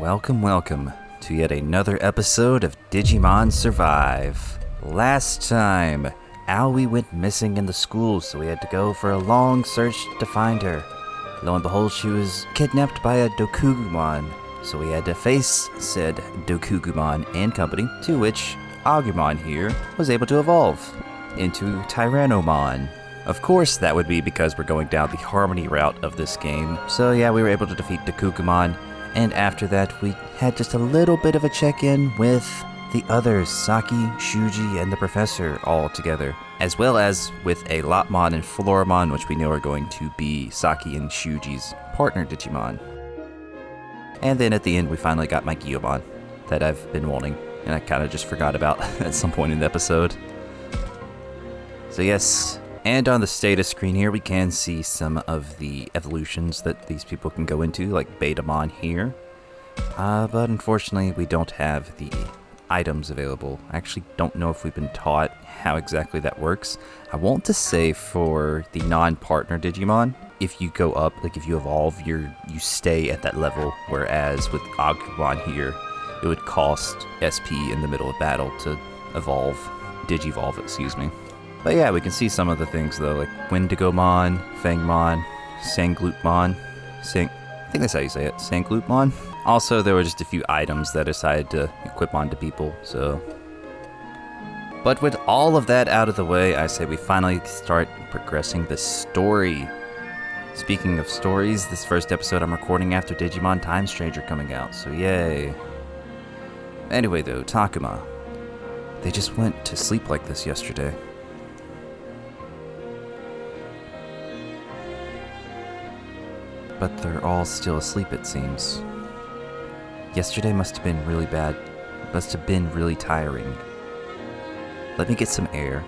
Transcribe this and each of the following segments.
welcome to yet another episode of Digimon Survive. Last time, Aoi went missing in the school, so we had to go for a long search to find her. Lo and behold, she was kidnapped by a Dokugumon, so we had to face said Dokugumon and company, to which Agumon here was able to evolve into Tyrannomon. Of course, that would be because we're going down the Harmony route of this game, so yeah, we were able to defeat Dokugumon. And after that, we had just a little bit of a check-in with the others, Saki, Shuuji, and the Professor all together, as well as with a Lopmon and Floramon, which we know are going to be Saki and Shuji's partner Digimon. And then at the end, we finally got my Gyomon that I've been wanting, and I kind of just forgot about at some point in the episode. So yes, and on the status screen here, we can see some of the evolutions that these people can go into, like Betamon here. But unfortunately, we don't have the items available. I actually don't know if we've been taught how exactly that works. I want to say for the non-partner Digimon, if you go up, like if you evolve, you stay at that level, whereas with Agumon here, it would cost SP in the middle of battle to evolve, Digivolve, excuse me. But yeah, we can see some of the things though, like Wendigomon, Fangmon, Sanglutmon, I think that's how you say it, Sanglutmon. Also, there were just a few items that I decided to equip onto people, so. But with all of that out of the way, I say we finally start progressing the story. Speaking of stories, this first episode I'm recording after Digimon Time Stranger coming out, so yay. Anyway though, Takuma. They just went to sleep like this yesterday. But they're all still asleep, it seems. Yesterday must have been really bad. Must have been really tiring. Let me get some air.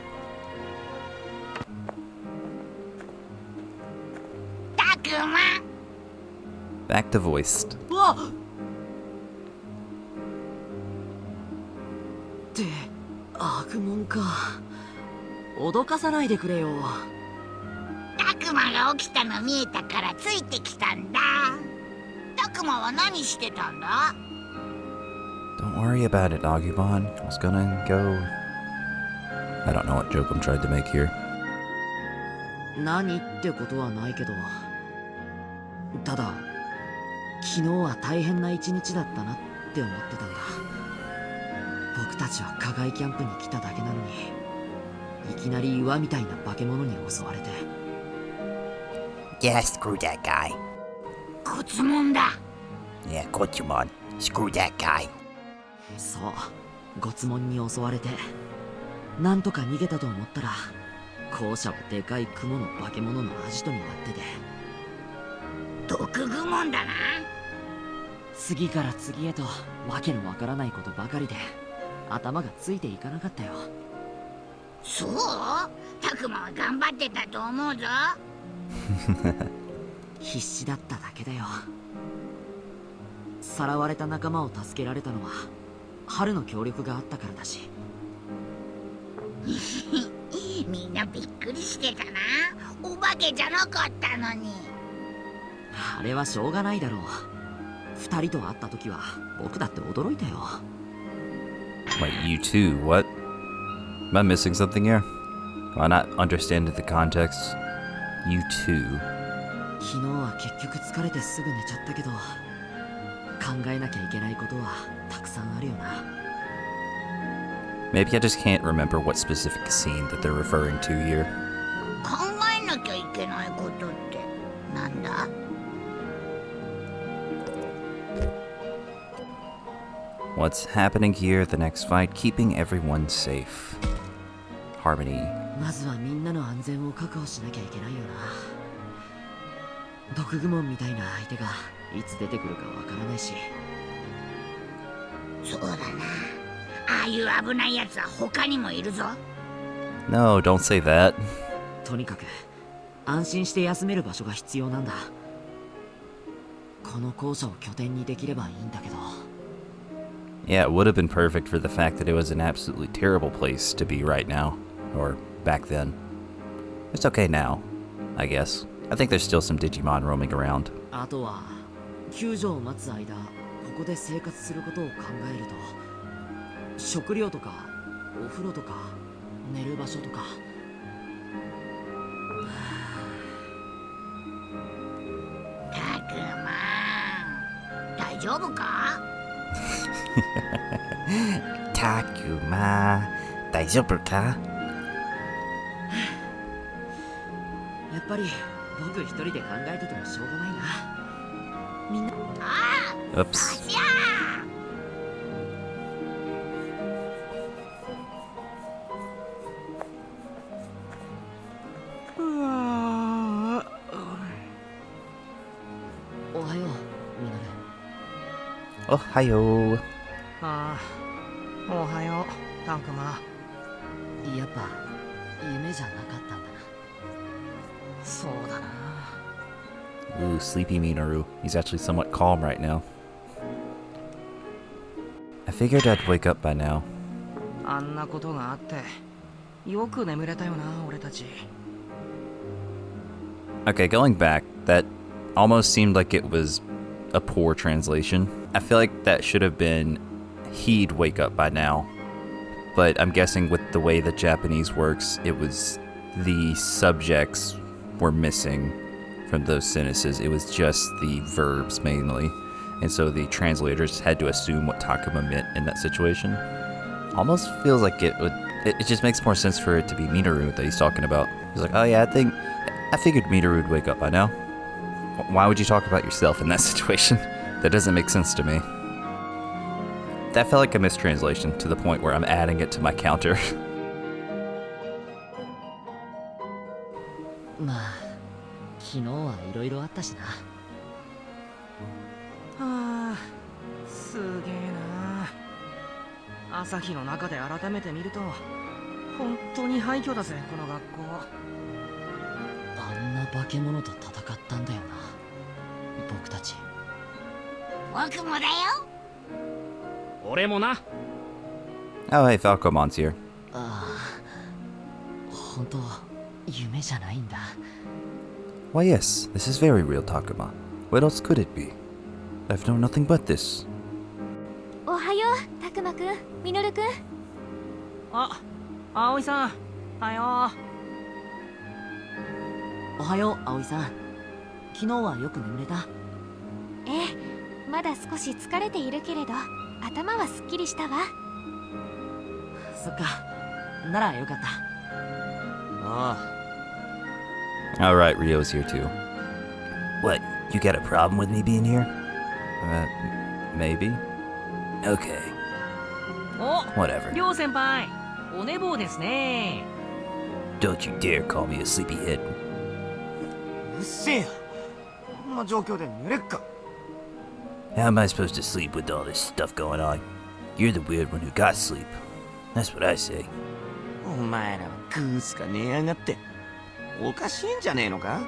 Takuma! Back to voiced. ってアグモンか脅かさないでくれよ。タクマが起きたの見えたからついてきたんだ。タクマは何してたんだ？ Don't worry about it, Agumon. I was gonna go... I don't know what joke I'm trying to make here. 何ってことはないけど、ただ昨日は大変な一日だったなって思ってたんだ。僕たちは課外キャンプに来ただけなのに、いきなり岩みたいな化け物に襲われて。Yeah, screw that guy. コツモンだ。 Yeah, Kochumon. Screw that guy. そう、ゴツモンに襲われて、なんとか逃げたと思ったら、校舎はでかい雲の化け物のアジトになってて。毒グモンだな。次から次へとわけのわからないことばかりで、頭がついていかなかったよ。そう？タクマは頑張ってたと思うぞ。必死だっただけだよ。さらわれた仲間を助けられたのは春の協力があったからだし。みんなびっくりしてたな。お化けじゃなかったのに。あれはしょうがないだろう。二人と会った時は僕だって驚いたよ。 Wait, you too? What? Am I missing something here? Am I not understanding the context? You too? 昨日は結局疲れてすぐ寝ちゃったけど、考えなきゃいけないことはたくさんあるよな。 Maybe I just can't remember what specific scene that they're referring to here. 考えなきゃいけないことってなんだ？ What's happening here, the next fight, keeping everyone safe. Harmony. まずはみんなの安全を確保しなきゃいけないよな。毒グモンみたいな相手がいつ出てくるかわからないし。そうだな。ああいう危ないやつは他にもいるぞ。 No, don't say that. とにかく安心して休める場所が必要なんだ。この校舎を拠点にできればいいんだけど。 Yeah, it would have been perfect for the fact that it was an absolutely terrible place to be right now. Or back then. It's okay now, I guess. I think there's still some Digimon roaming around. あとは救助を待つ間、ここで生活することを考えると、食料とかお風呂とか寝る場所とか、たくま、大丈夫か？タクマ、大丈夫か？やっぱり僕一人で考えててもしょうがないな。みんな、ああ、 Oops. 足やおはよう、ミノル。おはよう。ああ、おはよう、タクマ。やっぱ夢じゃなかったんだな。そうだな。 Ooh, sleepy Minoru. He's actually somewhat calm right now. I figured I'd wake up by now. あんなことがあって、よく眠れたよな、俺たち。 Okay, going back, that almost seemed like it was a poor translation. I feel like that should have been he'd wake up by now. But I'm guessing with the way the Japanese works, it was the subjects were missing from those sentences. It was just the verbs mainly. And so the translators had to assume what Takuma meant in that situation. Almost feels like it just makes more sense for it to be Minoru that he's talking about. He's like, oh yeah, I figured Minoru would wake up by now. Why would you talk about yourself in that situation? That doesn't make sense to me. That felt like a mistranslation to the point where I'm adding it to my counter. まあ昨日はいろいろあったしな。はあ、すげえな。朝日の中で改めて見ると、本当に廃墟だぜ、この学校。あんな化け物と戦ったんだよな、僕たち。僕もだよ。俺もな。Oh, hey, Falcomon's here. ああ、本当夢じゃないんだ。Why, yes, this is very real, Takuma. What else could it be? I've known nothing but this. おはよう、たくまくん、みのるくん。あ、葵さん、はよおはよう、葵さん。昨日はよく眠れた？ええ、まだ少し疲れているけれど、頭はすっきりしたわ。そっか、ならよかった。ああ。Alright, Ryo's here too. What, you got a problem with me being here? Maybe? Okay. お、 Whatever. りょう先輩、お寝坊ですね。 Don't you dare call me a sleepyhead. うっせえよ。こんな状況で寝れっか。 How am I supposed to sleep with all this stuff going on? You're the weird one who got sleep. That's what I say. お前らはグースか寝やがって。おかしいんじゃねえのか？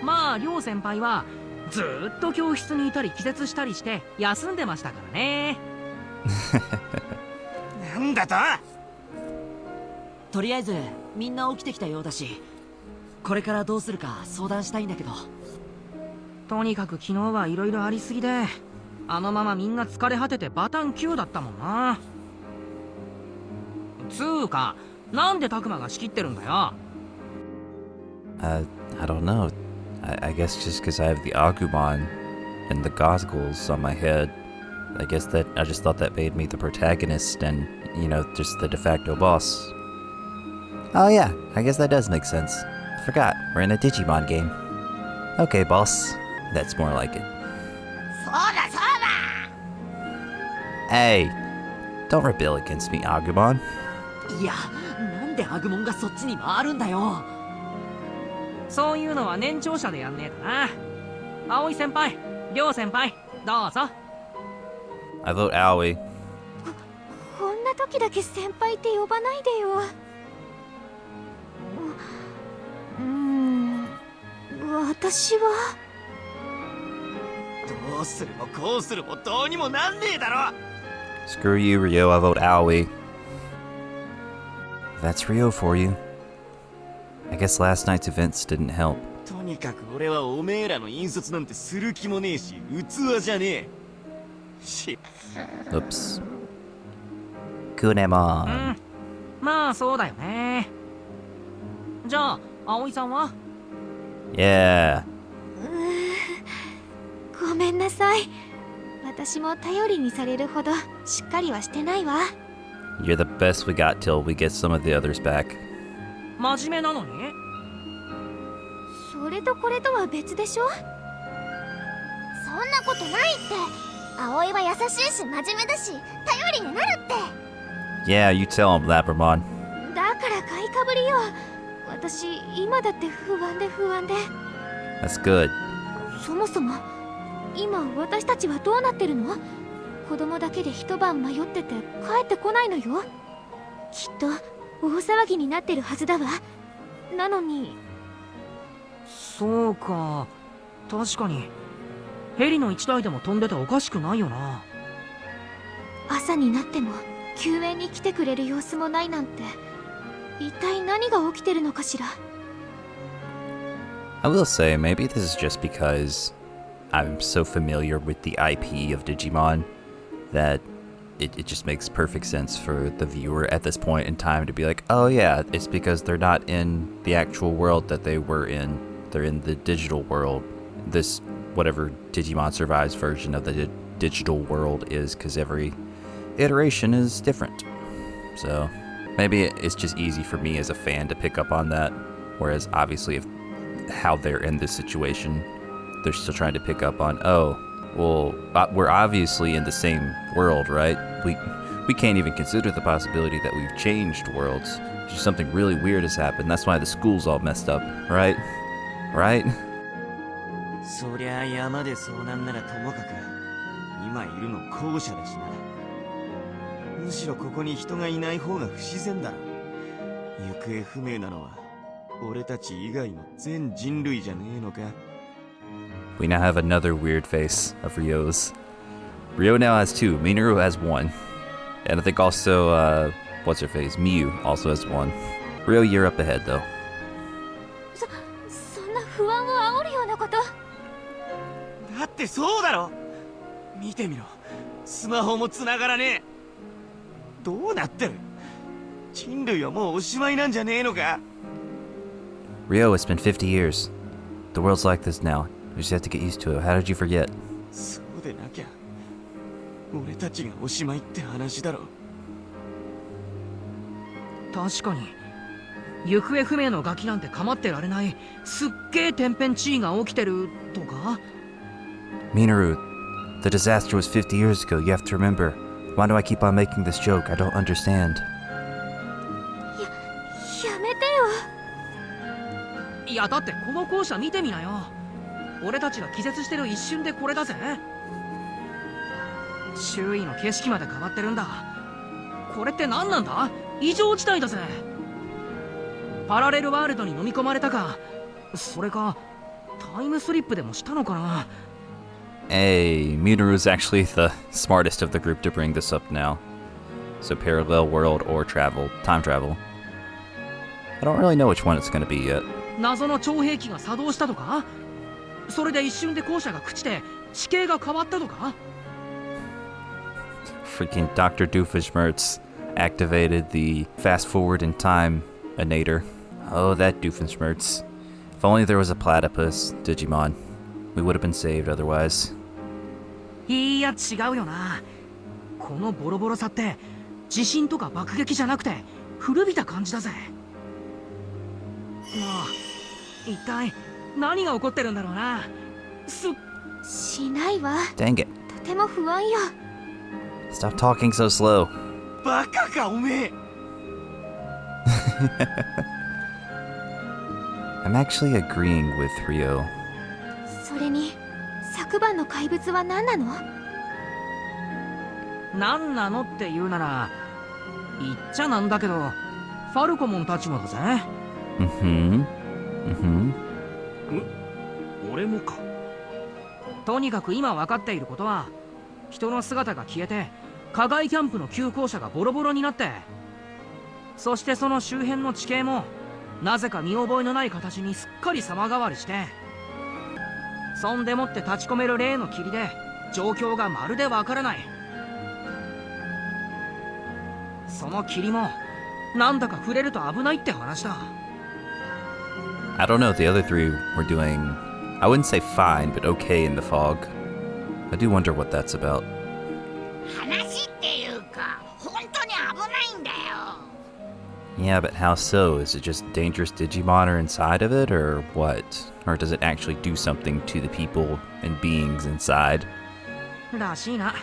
まあ、りょう先輩はずーっと教室にいたり気絶したりして休んでましたからね。なんだと？とりあえずみんな起きてきたようだし、これからどうするか相談したいんだけど。とにかく昨日はいろいろありすぎで、あのままみんな疲れ果ててバタン9だったもんな。つうか、なんでタクマが仕切ってるんだよ。I don't know. I guess just because I have the Agumon and the goggles on my head. I guess that I just thought that made me the protagonist and, you know, just the de facto boss. Oh yeah, I guess that does make sense. I forgot, we're in a Digimon game. Okay, boss. That's more like it. そうだそうだ。 Hey, don't rebel against me, Agumon. いや、なんでアグモンがそっちに回るんだよ。そういうのは年長者でやんねえかな。葵先輩、りょう先輩、どうぞ。 I vote Aoi. こんな時だけ先輩って呼ばないでよ。私は。どうするもこうするもどうにもなんねえだろ。 Screw you, Ryo. I vote Aoi. That's Ryo for you. I guess last night's events didn't help. とにかく俺はおめえらの引率なんてする気もねえし、器じゃねえ。し Oops. Kunemon. まあそうだよね。じゃあ葵さんは？ Yeah. ごめんなさい。私も頼りにされるほどしっかりはしてないわ。 You're the best we got till we get some of the others back. 真面目なのに？それとこれとは別でしょ。そんなことないって。葵は優しいし真面目だし頼りになるって。 Yeah, you tell him, Labramon. だから買いかぶりよ。私今だって不安で。 That's good. そもそも今私たちはどうなってるの？子供だけで一晩迷ってて帰ってこないのよ。きっと大騒ぎになってるはずだわ。なのに。そうか、確かにヘリの一台でも飛んでておかしくないよな。朝になっても救援に来てくれる様子もないなんて、一体何が起きてるのかしら。 I will say, maybe this is just because I'm so familiar with the IP of Digimon that it just makes perfect sense for the viewer at this point in time to be like, oh yeah, it's because they're not in the actual world that they were in. They're in the digital world. This, whatever Digimon Survive's version of the digital world is, because every iteration is different. So maybe it's just easy for me as a fan to pick up on that. Whereas obviously if how they're in this situation, they're still trying to pick up on, oh, well, we're obviously in the same world, right? We can't even consider the possibility that we've changed worlds. Just something really weird has happened. That's why the school's all messed up, right? Right? そりゃあ山で遭難ならともかく今いるの後者だしな。むしろここに人がいない方が不自然だろ。行方不明なのは俺たち以外の全人類じゃねえのか。 We now have another weird face of Ryo's. Ryo now has two. Minoru has one. And I think also, what's her face? Miu also has one. Ryo, you're up ahead though. そんな不安を煽るようなこと。だってそうだろ。見てみろ、スマホも繋がらねえ。どうなってる？人類はもうおしまいなんじゃねえのか。 Ryo, it's been 50 years. The world's like this now. We just have to get used to it. How did you forget? そうでなきゃ俺たちがおしまいって話だろ。確かに行方不明のガキなんて構ってられない、すっげえ天変地異が起きてるとか。 Minoru, the disaster was 50 years ago. You have to remember. Why do I keep on making this joke? I don't understand. やめてよ。いやだってこの校舎見てみなよ。俺たちが気絶してる一瞬でこれだぜ。周囲の景色まで変わってるんだ。これって何なんだ？異常事態だぜ。パラレルワールドに飲み込まれたか、それかタイムスリップでもしたのかな。 Hey, Minoru's actually the smartest of the group to bring this up now. So parallel world or time travel. I don't really know which one it's going to be yet. 謎の超兵器が作動したとか、それで一瞬で校舎が朽ちて地形が変わったとか。 Freaking Dr. Doofenshmirtz activated the fast forward in time inator. Oh, that Doofenshmirtz. If only there was a platypus Digimon. We would have been saved otherwise. いや違うよな。このボロボロさって地震とか爆撃じゃなくて古びた感じだぜ。なあ、一体何が起こってるんだろうな。しないわ。 Dang it. とても不安よ。 Stop talking so slow. バカかおめえ。I'm actually agreeing with Ryo. それに昨晩の怪物は何なの？何なのって言うなら言っちゃなんだけど、ファルコモンたちもだぜ。俺もか。とにかく今分かっていることは、人の姿が消えて課外キャンプの旧校舎がボロボロになって、そしてその周辺の地形もなぜか見覚えのない形にすっかり様変わりして、そんでもって立ち込める例の霧で状況がまるでわからない。その霧もなんだか触れると危ないって話だ。I don't know if the other three were doing, I wouldn't say fine, but okay in the fog. I do wonder what that's about. 話っていうか本当に危ないんだよ。 Yeah, but how so? Is it just dangerous Digimon are inside of it, or what? Or does it actually do something to the people and beings inside? らしいな。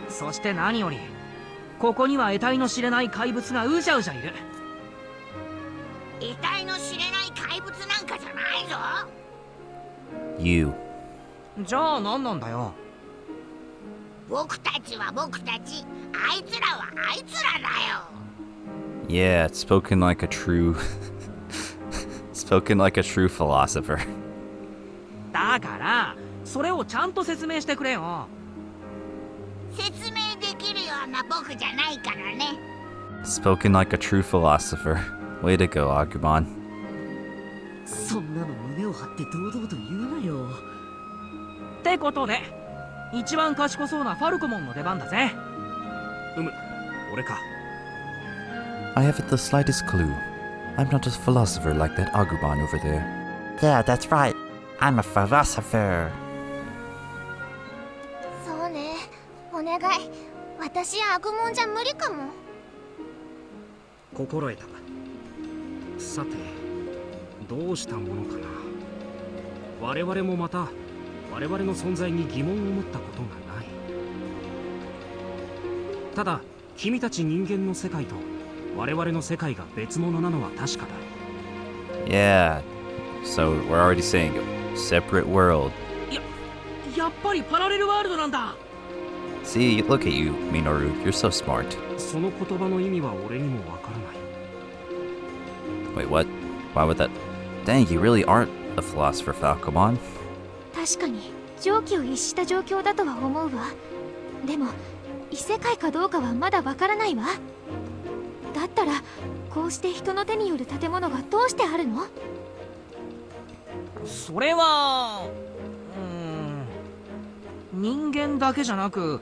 そして何よりここには得体の知れない怪物がうじゃうじゃいる。得体の知れない怪物なんかじゃないぞ。 You. じゃあ何なんだよ。僕たちは僕たち、あいつらはあいつらだよ。 Yeah, it's spoken like a true... spoken like a true philosopher. だからそれをちゃんと説明してくれよ。説明できるような僕じゃないからね。 Spoken like a true philosopher. Way to go, Agumon. そんなの胸を張って堂々と言うなよ。ってことで一番賢そうなファルコモンの出番だぜ。俺か。I haven't the slightest clue. I'm not a philosopher like that Agumon over there. Yeah, that's right. I'm a philosopher. そうね、お願い。私アグモンじゃ無理かも。心得た。さて、どうしたものかな。我々もまた我々の存在に疑問を持ったことがない。ただ君たち人間の世界と我々の世界が別物なのは確かだ。 Yeah, so we're already saying separate world. やっぱりパラレルワールドなんだ。 See, look at you, Minoru. You're so smart. その言葉の意味は俺にもわからない。 Wait, what? Why would that? Dang, you really aren't a philosopher, Falcomon. 確かに常軌を逸した状況だとは思うわ。でも異世界かどうかはまだわからないわ。だったらこうして人の手による建物がどうしてあるの？それは人間だけじゃなく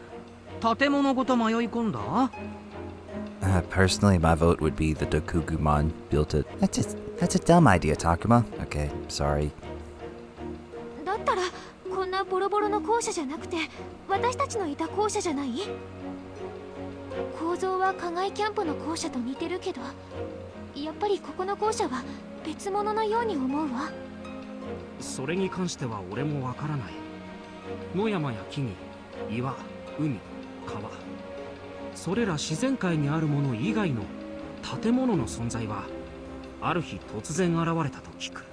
建物ごと迷い込んだ。Personally, my vote would be the Dokugumon built it. That's a dumb idea, Takuma. Okay, sorry. だったらこんなボロボロの校舎じゃなくて私たちのいた校舎じゃない？構造は課外キャンプの校舎と似てるけど、やっぱりここの校舎は別物のように思うわ。それに関しては俺もわからない。野山や木々、岩、海、川、それら自然界にあるもの以外の建物の存在はある日突然現れたと聞く。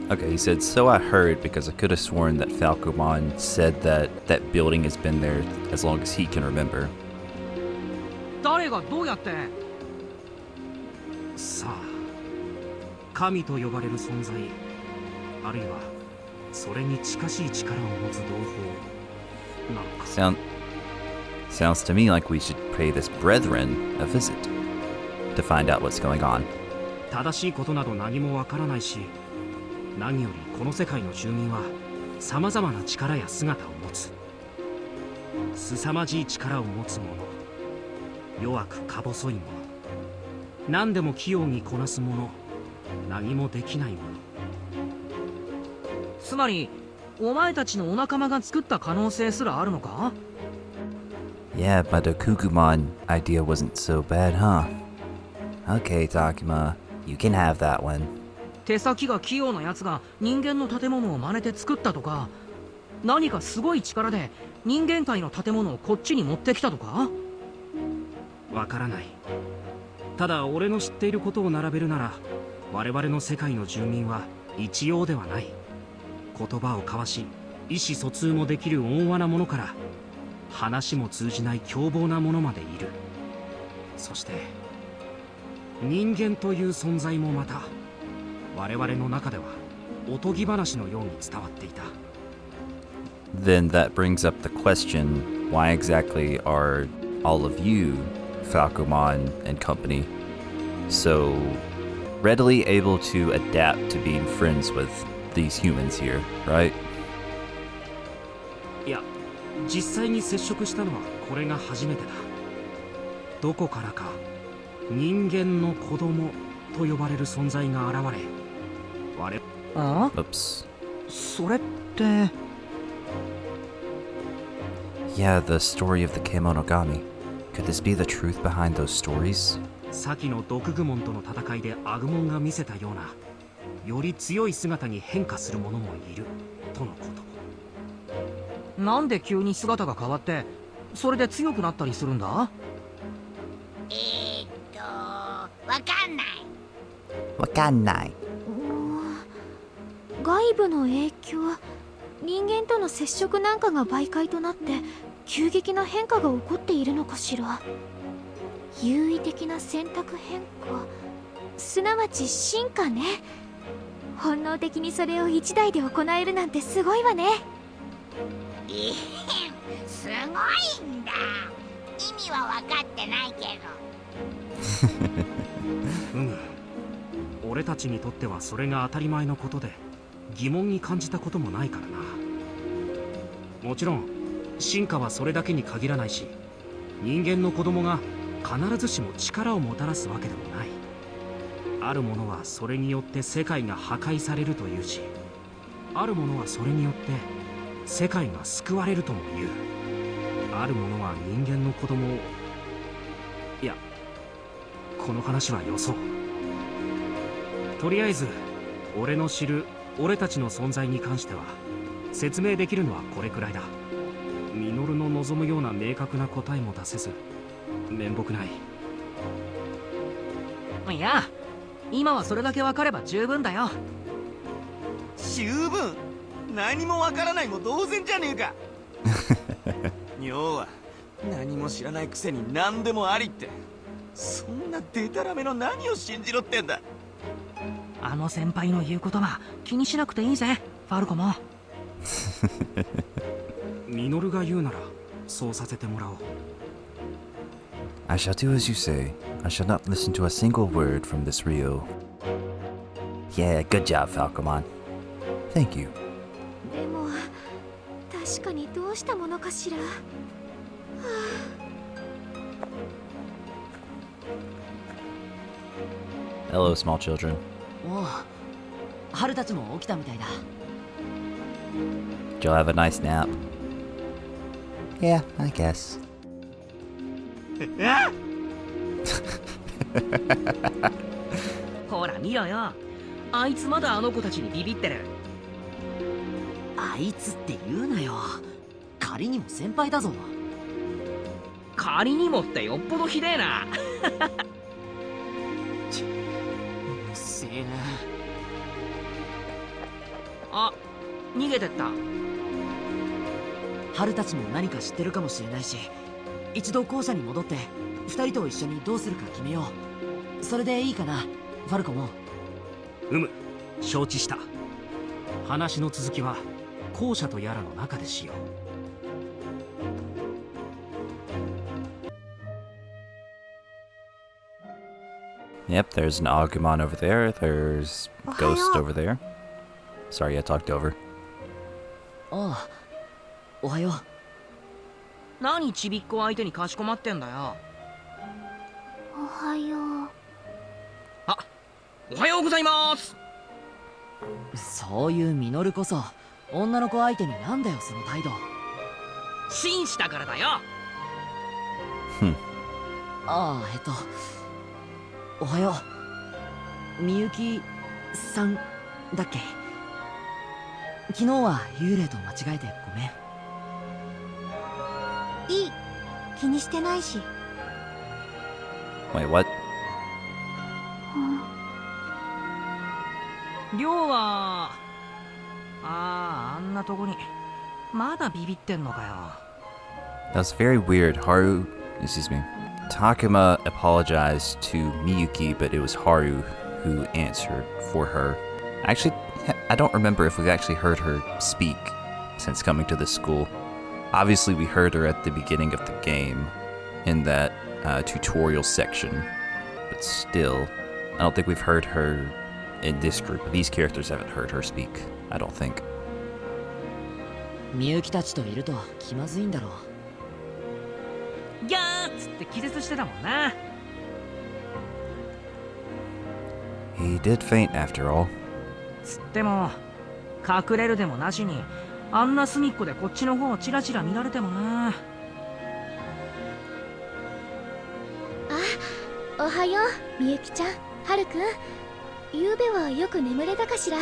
Okay, he said, so I heard, because I could have sworn that Falcomon said that that building has been there as long as he can remember. 誰がどうやって？さあ、神と呼ばれる存在、あるいはそれに近しい力を持つ同胞なのか。Sounds to me like we should pay this brethren a visit to find out what's going on. 正しいことなど何もわからないし、何よりこの世界の住民は様々な力や姿を持つ。凄まじい力を持つ者、弱くか細い者、何でも器用にこなす者、何もできない者。つまりお前たちのお仲間が作った可能性すらあるのか？ Yeah, but the Kugumon idea wasn't so bad, huh? Okay, Takuma, you can have that one. 手先が器用なやつが人間の建物を真似て作ったとか、何かすごい力で人間界の建物をこっちに持ってきたとか？わからない。ただ俺の知っていることを並べるなら、我々の世界の住民は一様ではない。言葉を交わし意思疎通もできる温和なものから話も通じない凶暴なものまでいる。そして人間という存在もまた我々の中ではおとぎ話のように伝わっていた。 Then that brings up the question, why exactly are all of you, Falcomon and company, so readily able to adapt to being friends with these humans here, right? いや、実際に接触したのはこれが初めてだ。どこからか人間の子供と呼ばれる存在が現れ、あ Oops. それって Yeah, the story of the Kemonogami. Could this be the truth behind those stories? 先の毒グモンとの戦いでアグモンが見せたような、より強い姿に変化する者もいるとのこと。なんで急に姿が変わってそれで強くなったりするんだ？わかんない。わかんない。外部の影響、人間との接触なんかが媒介となって急激な変化が起こっているのかしら。優位的な選択変化、すなわち進化ね。本能的にそれを一台で行えるなんてすごいわね。すごいんだ。意味は分かってないけど。俺たちにとってはそれが当たり前のことで、疑問に感じたこともないからな。もちろん進化はそれだけに限らないし、人間の子供が必ずしも力をもたらすわけでもない。あるものはそれによって世界が破壊されるというし、あるものはそれによって世界が救われるとも言う。あるものは人間の子供を、いや、この話はよそう。とりあえず俺の知る俺たちの存在に関しては説明できるのはこれくらいだ。ミノルの望むような明確な答えも出せず面目ない。いや、今はそれだけ分かれば十分だよ。十分？何もわからないも同然じゃねえか。要は何も知らないくせに何でもありって、そんなデタラメの何を信じろってんだ。あの先輩の言うことは気にしなくていいぜ、ファルコモン。ミノルが言うならそうさせてもらおう。 I shall do as you say. I shall not listen to a single word from this Ryo. Yeah, good job, Falcomon. Thank you. でも確かにどうしたものかしら。Hello, small children. おう、春たちも起きたみたいだ。 Did y'all have a nice nap? Yeah, I guess. ほら見ろよ、あいつまだあの子たちにビビってる。あいつって言うなよ。仮にも先輩だぞ。仮にもってよっぽどひでえな。うっせえな。あ、逃げてった。春たちも何か知ってるかもしれないし、一度校舎に戻って二人と一緒にどうするか決めよう。それでいいかな、ファルコも。承知した。話の続きは校舎とやらの中でしよう。 Yep, there's an Agumon over there. There's Ghost over there. Sorry, I talked over. ああ、おはよう。何ちびっこ相手にかしこまってんだよ。おはよう。あ、おはようございます。そういうミノルこそ女の子相手になんだよその態度。紳士だからだよ。ああ、おはよう。みゆきさんだっけ。昨日は幽霊と間違えてごめん。いい、気にしてないし。 Wait, what? りょうはあんなとこにまだビビってんのかよ。 That was very weird. Takuma apologized to Miyuki, but it was Haru who answered for her. Actually, I don't remember if we've actually heard her speak since coming to this school. Obviously, we heard her at the beginning of the game in that tutorial section, but still, I don't think we've heard her in this group. These characters haven't heard her speak, I don't think. みゆきたちといると気まずいんだろう。ギャーっつって気絶してたもんな。 He did faint after all. つっても隠れるでもなしにあんな隅っこでこっちの方をチラチラ見られてもな。あ、おはようみゆきちゃん、はるくん。昨べはよく眠れたかしら。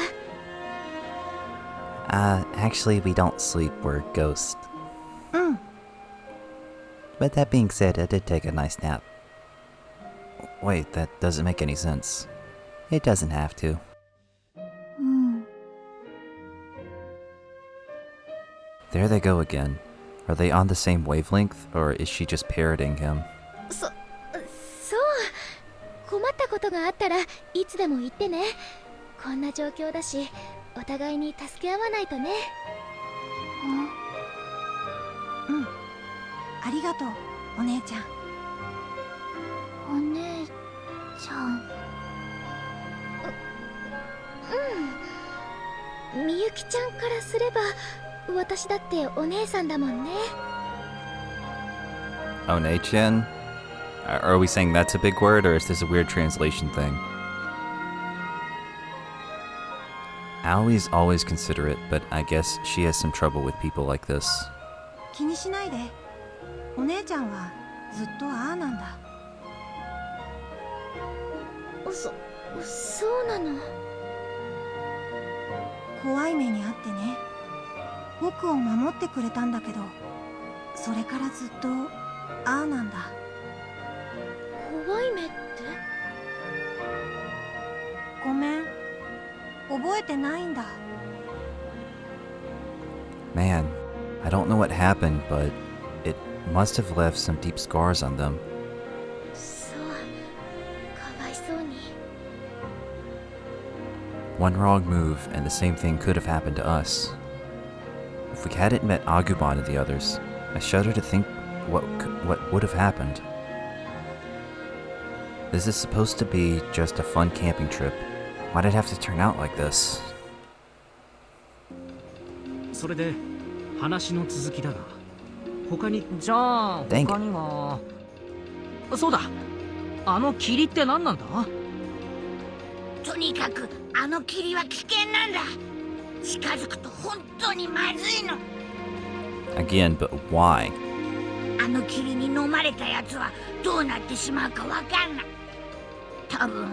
Actually, we don't sleep, we're ghosts. うん。 But that being said, I did take a nice nap. Wait, that doesn't make any sense. It doesn't have to. うん。 There they go again. Are they on the same wavelength, or is she just parroting him? そう。困ったことがあったらいつでも言ってね。こんな状況だし、お互いに助け合わないとね。うん。ありがとう、お姉ちゃん。お姉ちゃん。うん。みゆきちゃんからすれば、私だってお姉さんだもんね。One-chan? Are we saying that's a big word, or is this a weird translation thing? Aoi's always considerate, but I guess she has some trouble with people like this. 気にしないで。お姉ちゃんはずっとああなんだ。そうなの。怖い目にあってね。僕を守ってくれたんだけど、それからずっとああなんだ。怖い目って？ごめん、覚えてないんだ。 Man, I don't know what happened, but it must have left some deep scars on them. そう、かわいそうに。 One wrong move, and the same thing could have happened to us. If we hadn't met Agumon and the others, I shudder to think what would have happened. This is supposed to be just a fun camping trip. Why did it have to turn out like this? それで話の続きだが、他に。じゃあ他には。そうだ、あの霧って何なんだ？とにかくあの霧は危険なんだ。近づくと本当にまずいの。 Again, but why? あの霧に飲まれたやつはどうなってしまうかわかんない。多分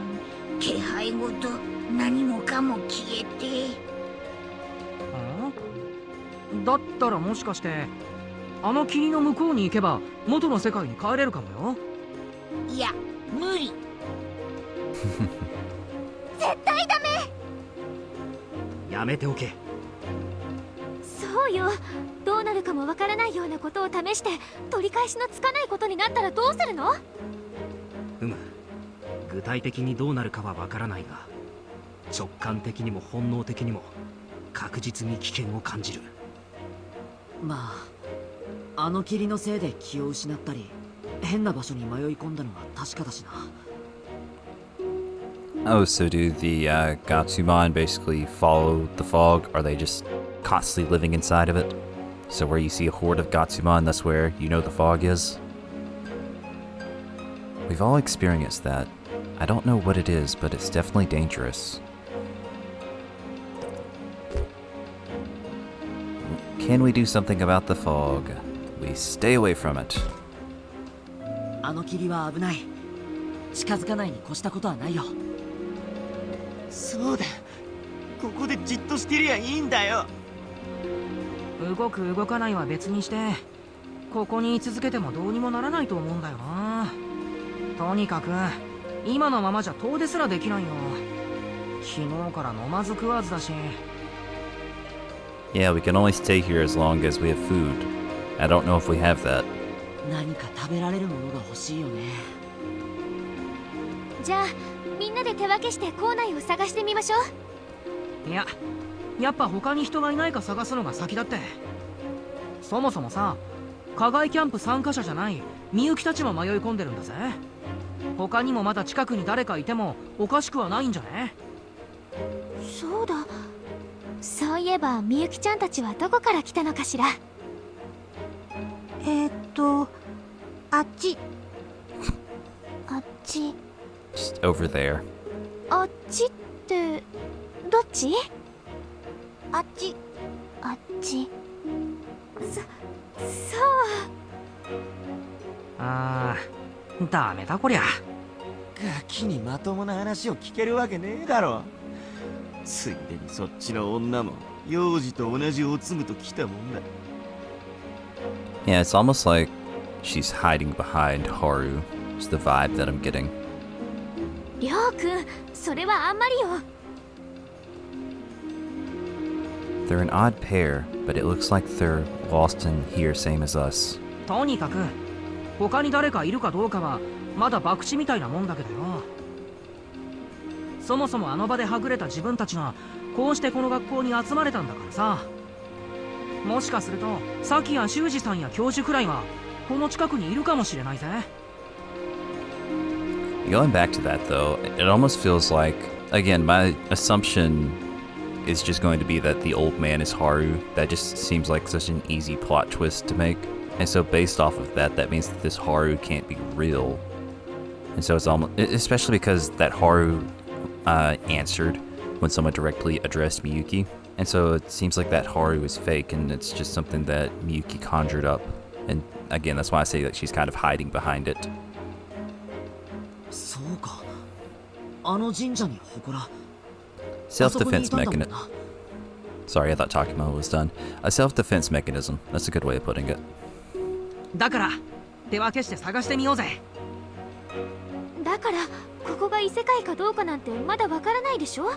気配ごと何もかも消えて。だったらもしかしてあの霧の向こうに行けば元の世界に帰れるかもよ。いや、無理。絶対ダメ。やめておけ。そうよ。どうなるかもわからないようなことを試して取り返しのつかないことになったらどうするの？具体的にどうなるかはわからないが、直感的にも本能的にも確実に危険を感じる。まあ、あの霧のせいで気を失ったり変な場所に迷い込んだのは確かだしな。 Oh, so do the Gatsumon basically follow the fog? Are they just constantly living inside of it? So where you see a horde of Gatsumon, that's where you know the fog is? We've all experienced that. I don't know what it is, but it's definitely dangerous. Can we do something about the fog? We stay away from it. あの霧は危ない。近づかないに越したことはないよ。そうだ、ここでじっとしてりゃいいんだよ。動く動かないは別にして、ここに居続けてもどうにもならないと思うんだよな。とにかく今のままじゃ遠出すらできないよ。昨日から飲まず食わずだし。 Yeah, we can only stay here as long as we have food. I don't know if we have that. 何か食べられるものが欲しいよね。じゃあみんなで手分けして校内を探してみましょう。いや、やっぱ他に人がいないか探すのが先だって。そもそもさ、課外キャンプ参加者じゃないみゆきたちも迷い込んでるんだぜ。他にもまだ近くに誰かいてもおかしくはないんじゃね？そうだ、そういえばみゆきちゃんたちはどこから来たのかしら。あっち。あっち。 Just over there. あっちってどっち？あっち。あっち。そう。あー、ダメだこりゃ。ガキにまともな話を聞けるわけねえだろ。ついでにそっちの女も幼児と同じおつむと来たもんだ。 Yeah, it's almost like she's hiding behind Haru. It's the vibe that I'm getting. りょうくん、それはあんまりよ。They're an odd pair, but it looks like they're lost in here, same as us. とにかく他に誰かいるかどうかはまだ博打みたいなもんだけどよ。そもそもあの場ではぐれた自分たちがこうしてこの学校に集まれたんだからさ。もしかするとサキや修二さんや教授くらいはこの近くにいるかもしれないぜ。Going back to that though, it almost feels like, again, my assumption is just going to be that the old man is Haru. That just seems like such an easy plot twist to make. And so based off of that, that means that this Haru can't be real. And so it's almost, especially because that Haru answered when someone directly addressed Miyuki. And so it seems like that Haru is fake and it's just something that Miyuki conjured up. And again, that's why I say that she's kind of hiding behind it. そうか。あの神社に祠。 Self-defense mechanism. Sorry, I thought Takuma was done. A self-defense mechanism. That's a good way of putting it. だから手分けして探してみようぜ。だからここが異世界かどうかなんてまだわからないでしょ。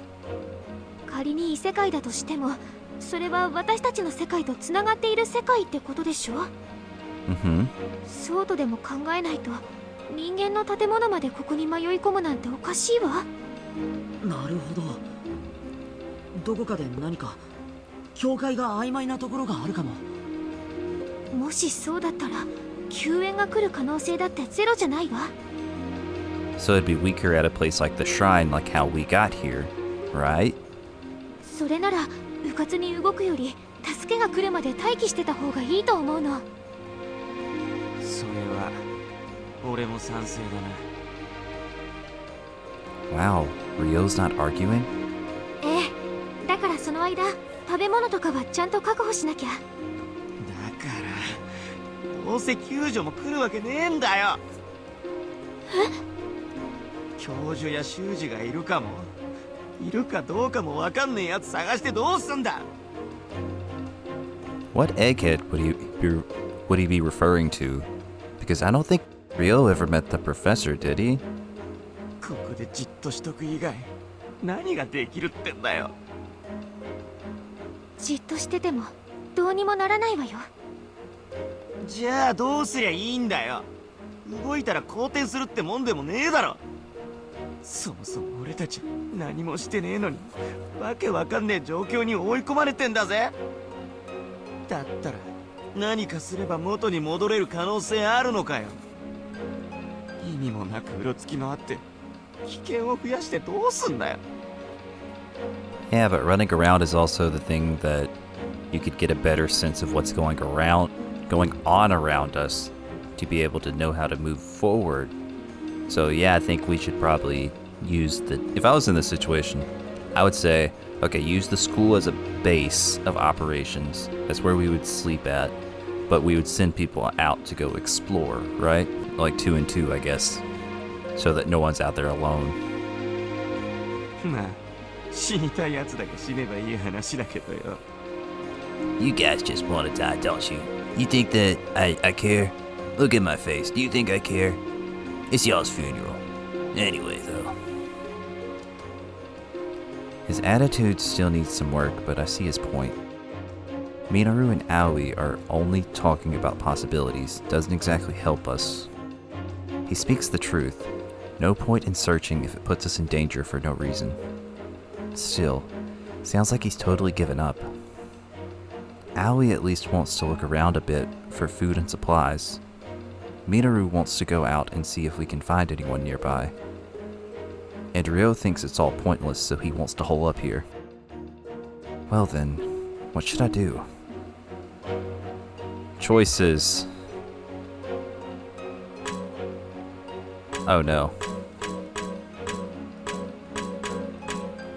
仮に異世界だとしても、それは私たちの世界とつながっている世界ってことでしょ。そうとでも考えないと人間の建物までここに迷い込むなんておかしいわ。なるほど。どこかで何か境界が曖昧なところがあるかも。もしそうだったら救援が来る可能性だってゼロじゃないわ。 So it'd be weaker at a place like the shrine, like how we got here, right? それなら迂闊に動くより助けが来るまで待機してた方がいいと思うの。それは俺も賛成だな。 Wow, Ryo's not arguing? ええ、だからその間食べ物とかはちゃんと確保しなきゃ。だからどうせ救助も来るわけねえんだよ。教授や修二がいるかもいるかどうかもわかんねえやつ探してどうすんだ。 What egghead would he be referring to? Because I don't think Ryo ever met the professor, did he? ここでじっとしとく以外何ができるってんだよ。じっとしててもどうにもならないわよ。じゃあどうすりゃいいんだよ。動いたら好転するってもんでもねえだろ。そもそも俺たち何もしてねえのにわけわかんねえ状況に追い込まれてんだぜ。だったら何かすれば元に戻れる可能性あるのかよ。意味もなくうろつき回って危険を増やしてどうすんだよ。 Yeah, but running around is also the thing that you could get a better sense of what's going on around us to be able to know how to move forward. So yeah, I think we should probably use if I was in this situation, I would say, okay, use the school as a base of operations. That's where we would sleep at, but we would send people out to go explore, right? Like 2 and 2, I guess, so that no one's out there alone. まあ死にたいやつだけ死ねばいい話だけどよ。 You guys just want to die, don't you? You think that I care? Look at my face. Do you think I care? It's y'all's funeral. Anyway, though. His attitude still needs some work, but I see his point. Minoru and Aoi are only talking about possibilities, doesn't exactly help us. He speaks the truth. No point in searching if it puts us in danger for no reason. Still, sounds like he's totally given up. Aoi at least wants to look around a bit for food and supplies. Minoru wants to go out and see if we can find anyone nearby. And Ryo thinks it's all pointless, so he wants to hole up here. Well then, what should I do? Choices. Oh no.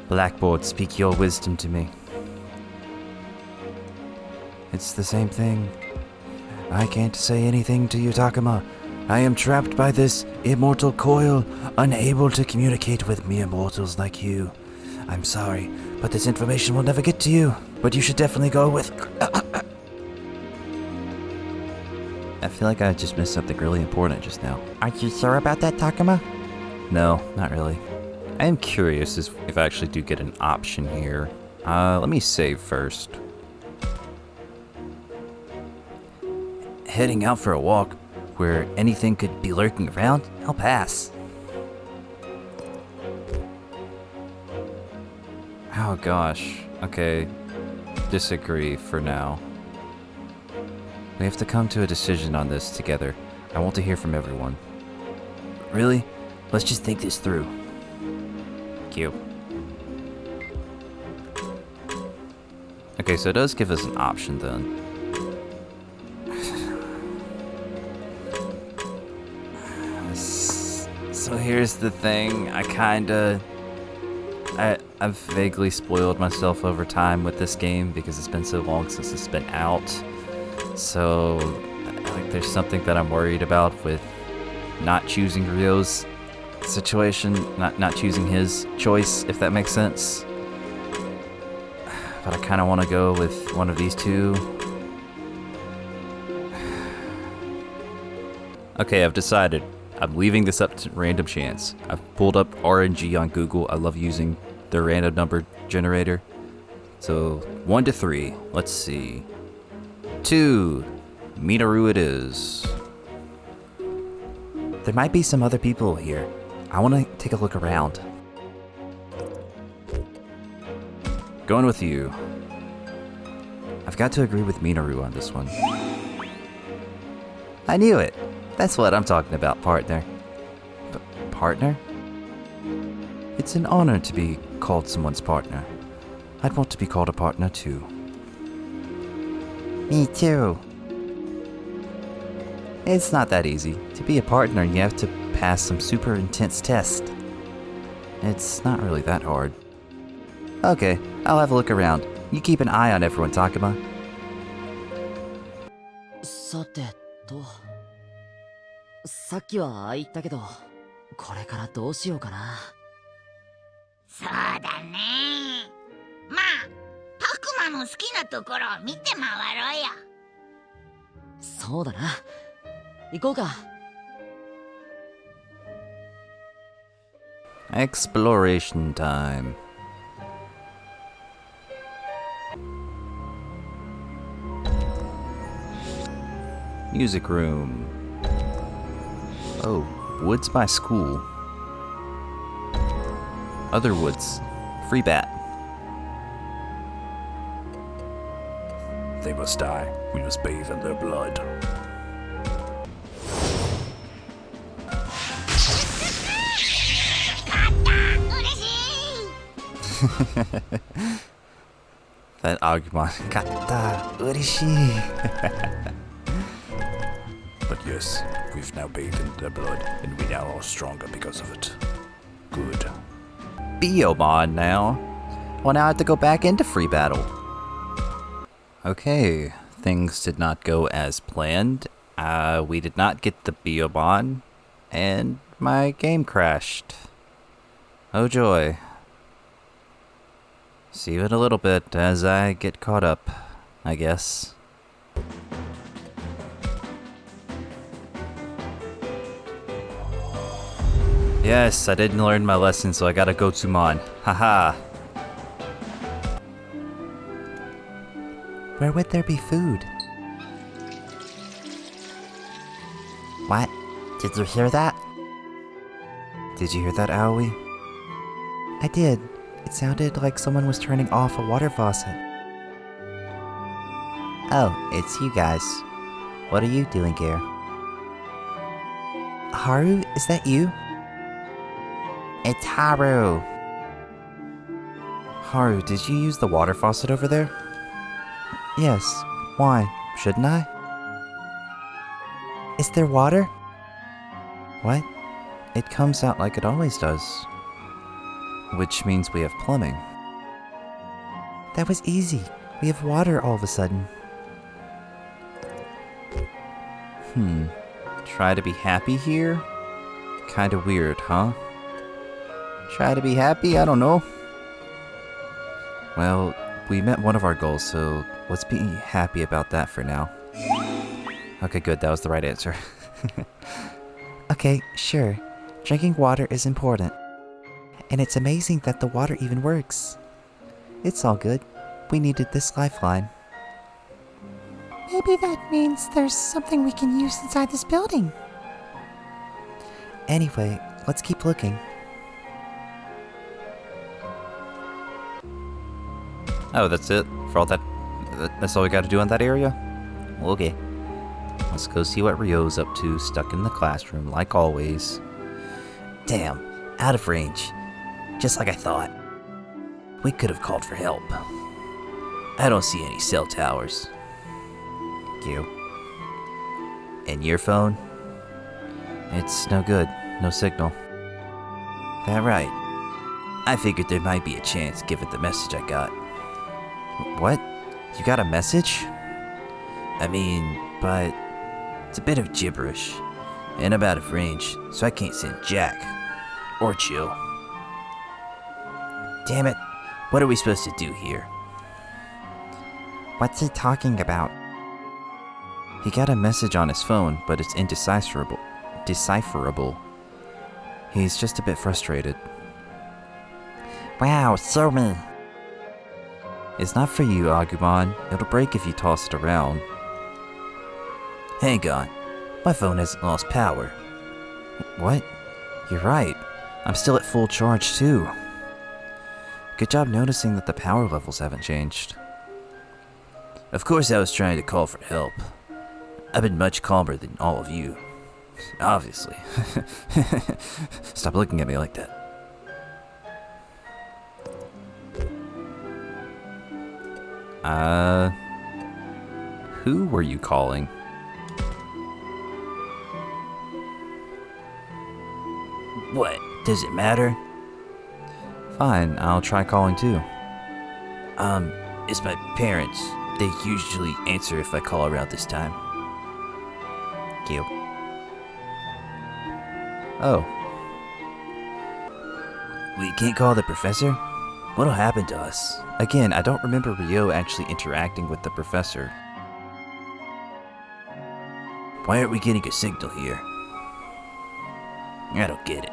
Blackboard, speak your wisdom to me. It's the same thing. I can't say anything to you, Takuma. I am trapped by this immortal coil, unable to communicate with mere mortals like you. I'm sorry, but this information will never get to you. But you should definitely go with... I feel like I just missed something really important just now. Are you sure about that, Takuma? No, not really. I am curious if I actually do get an option here. Let me save first. Heading out for a walk where anything could be lurking around? I'll pass. Oh gosh. Okay. Disagree for now. We have to come to a decision on this together. I want to hear from everyone. Really? Let's just think this through. Cute. Okay, so it does give us an option then. So here's the thing, I've vaguely spoiled myself over time with this game because it's been so long since it's been out. So, like, there's something that I'm worried about with not choosing Ryo's situation, not choosing his choice, if that makes sense. But I kind of want to go with one of these two. Okay, I've decided. I'm leaving this up to random chance. I've pulled up RNG on Google. I love using the random number generator. So 1 to 3. Let's see. 2. Minoru it is. There might be some other people here. I want to take a look around. Going with you. I've got to agree with Minoru on this one. I knew it. That's what I'm talking about, partner. Partner? It's an honor to be called someone's partner. I'd want to be called a partner too. Me too. It's not that easy. To be a partner, you have to pass some super intense test. It's not really that hard. Okay, I'll have a look around. You keep an eye on everyone, Takuma. さてと、さっきはああ言ったけど、これからどうしようかな。そうだね。まあ、タクマの好きなところを見て回ろうよ。そうだな。行こうか。Exploration time. Music room. Oh, woods by school. Other woods. Free bat. They must die. We must bathe in their blood. That Agumon. Katta, urishi. But yes, we've now bathed in their blood, and we now are stronger because of it. Good. Biomon now. Well, now I have to go back into free battle. Okay, things did not go as planned. We did not get the Biomon, and my game crashed. Oh joy. See you in a little bit as I get caught up, I guess. Yes, I didn't learn my lesson, so I gotta go to Mon. Haha. Where would there be food? What? Did you hear that? Did you hear that, Aoi? I did. It sounded like someone was turning off a water faucet. Oh, it's you guys. What are you doing here? Haru, is that you? It's Haru. Haru, did you use the water faucet over there? Yes. Why? Shouldn't I? Is there water? What? It comes out like it always does. Which means we have plumbing. That was easy. We have water all of a sudden. Try to be happy here? Kinda weird, huh? Try to be happy? I don't know. Well, we met one of our goals, so let's be happy about that for now. Okay, good. That was the right answer. Okay, sure. Drinking water is important. And it's amazing that the water even works. It's all good. We needed this lifeline. Maybe that means there's something we can use inside this building. Anyway, let's keep looking. Oh, that's it? For all that... That's all we gotta do in that area? Okay. Let's go see what Ryo's up to, stuck in the classroom, like always. Damn, out of range. Just like I thought. We could have called for help. I don't see any cell towers. You. And your phone? It's no good. No signal. That right. I figured there might be a chance given the message I got. What? You got a message? I mean, but it's a bit of gibberish. And I'm out of range, so I can't send Jack. Or Jill. Damn it. What are we supposed to do here? What's he talking about? He got a message on his phone, but it's indecipherable. He's just a bit frustrated. Wow, show me. It's not for you, Agumon. It'll break if you toss it around. Hang on. My phone hasn't lost power. What? You're right. I'm still at full charge, too. Good job noticing that the power levels haven't changed. Of course I was trying to call for help. I've been much calmer than all of you. Obviously. Stop looking at me like that. Who were you calling? What? Does it matter? Fine, I'll try calling too. It's my parents. They usually answer if I call around this time. You. Oh. We can't call the professor? What'll happen to us? Again, I don't remember Ryo actually interacting with the professor. Why aren't we getting a signal here? I don't get it.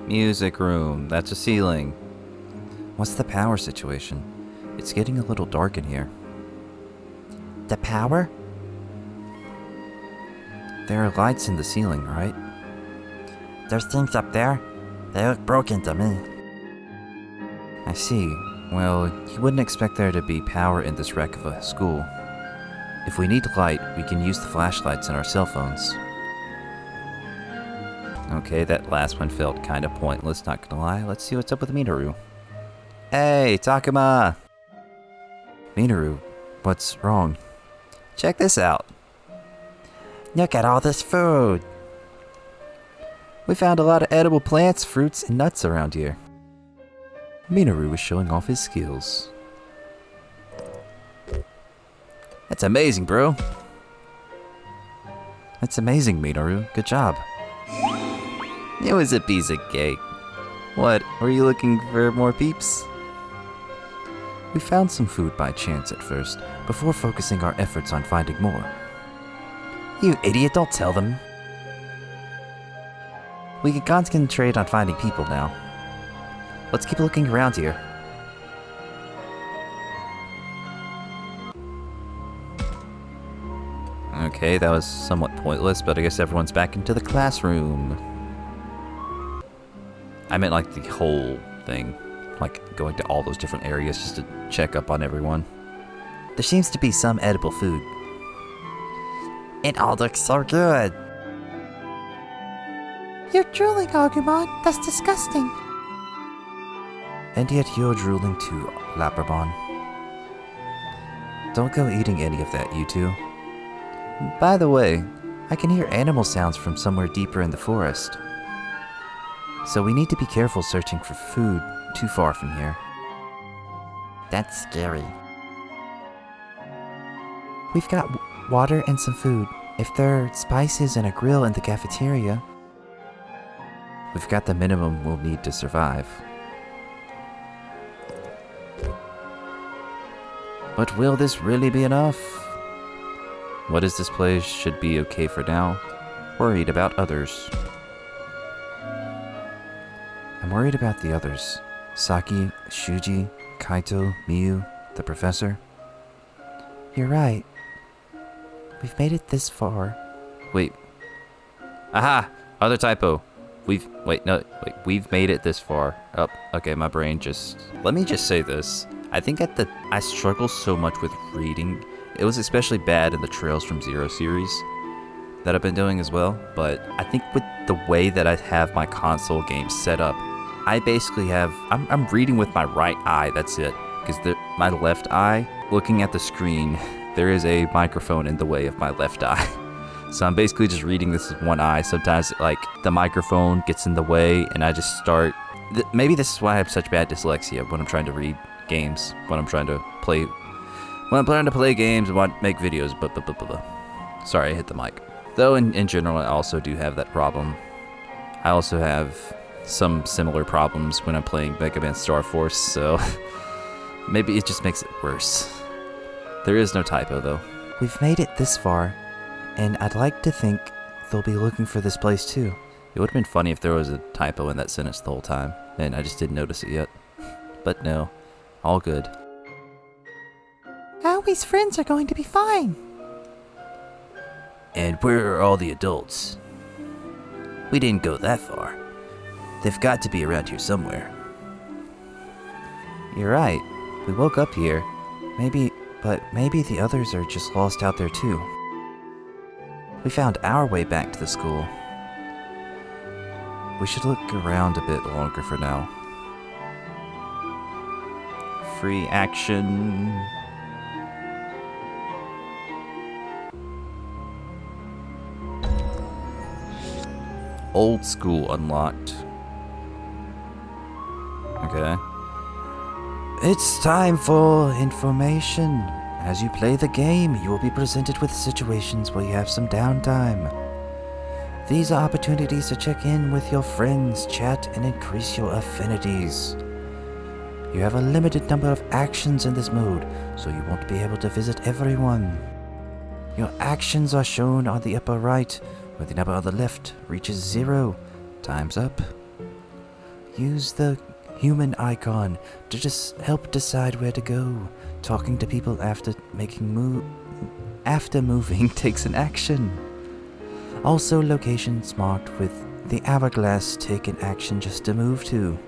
Music room. That's a ceiling. What's the power situation? It's getting a little dark in here. The power? There are lights in the ceiling, right? There's things up there. They look broken to me. I see. Well, you wouldn't expect there to be power in this wreck of a school. If we need light, we can use the flashlights in our cell phones. Okay, that last one felt kinda pointless, not gonna lie. Let's see what's up with Minoru. Hey, Takuma! Minoru, what's wrong? Check this out. Look at all this food. We found a lot of edible plants, fruits, and nuts around here. Minoru was showing off his skills. That's amazing, bro. That's amazing, Minoru. Good job. It was a piece of cake. What, were you looking for more peeps? We found some food by chance at first, before focusing our efforts on finding more. You idiot, don't tell them. We can concentrate on finding people now. Let's keep looking around here. Okay, that was somewhat pointless, but I guess everyone's back into the classroom. I meant like the whole thing. Like going to all those different areas just to check up on everyone. There seems to be some edible food. It all looks so good. You're drooling, Agumon. That's disgusting. And yet you're drooling too, Labramon. Don't go eating any of that, you two. By the way, I can hear animal sounds from somewhere deeper in the forest. So we need to be careful searching for food too far from here. That's scary. We've got water and some food. If there are spices and a grill in the cafeteria, we've got the minimum we'll need to survive. But will this really be enough? What is this place should be okay for now? Worried about others. I'm worried about the others. Saki, Shuuji, Kaito, Miu, the professor. You're right. We've made it this far. Wait. Aha! Other typo. We've made it this far. Oh, okay, my brain just... Let me just say this. I think I struggle so much with reading. It was especially bad in the Trails from Zero series that I've been doing as well, but I think with the way that I have my console game set up, I basically have... I'm reading with my right eye, that's it. Because my left eye, looking at the screen, there is a microphone in the way of my left eye. So I'm basically just reading this with one eye. Sometimes, like, the microphone gets in the way, and I just start... Maybe this is why I have such bad dyslexia when I'm trying to read games, when I'm trying to play... When I'm planning to play games and want to make videos, blah, blah, blah, blah, blah. Sorry, I hit the mic. Though, in general, I also do have that problem. I also have some similar problems when I'm playing Mega Man Star Force, so... maybe it just makes it worse. There is no typo, though. We've made it this far, and I'd like to think they'll be looking for this place, too. It would have been funny if there was a typo in that sentence the whole time, and I just didn't notice it yet. But no, all good. Aoi's friends are going to be fine. And where are all the adults? We didn't go that far. They've got to be around here somewhere. You're right. We woke up here. Maybe the others are just lost out there too. We found our way back to the school. We should look around a bit longer for now. Free action. Old school unlocked. Okay. It's time for information. As you play the game, you will be presented with situations where you have some downtime. These are opportunities to check in with your friends, chat, and increase your affinities. You have a limited number of actions in this mode, so you won't be able to visit everyone. Your actions are shown on the upper right, where the number on the left reaches 0. Time's up. Use the human icon to just help decide where to go. Talking to people after moving takes an action. Also, locations marked with the hourglass take an action just to move to.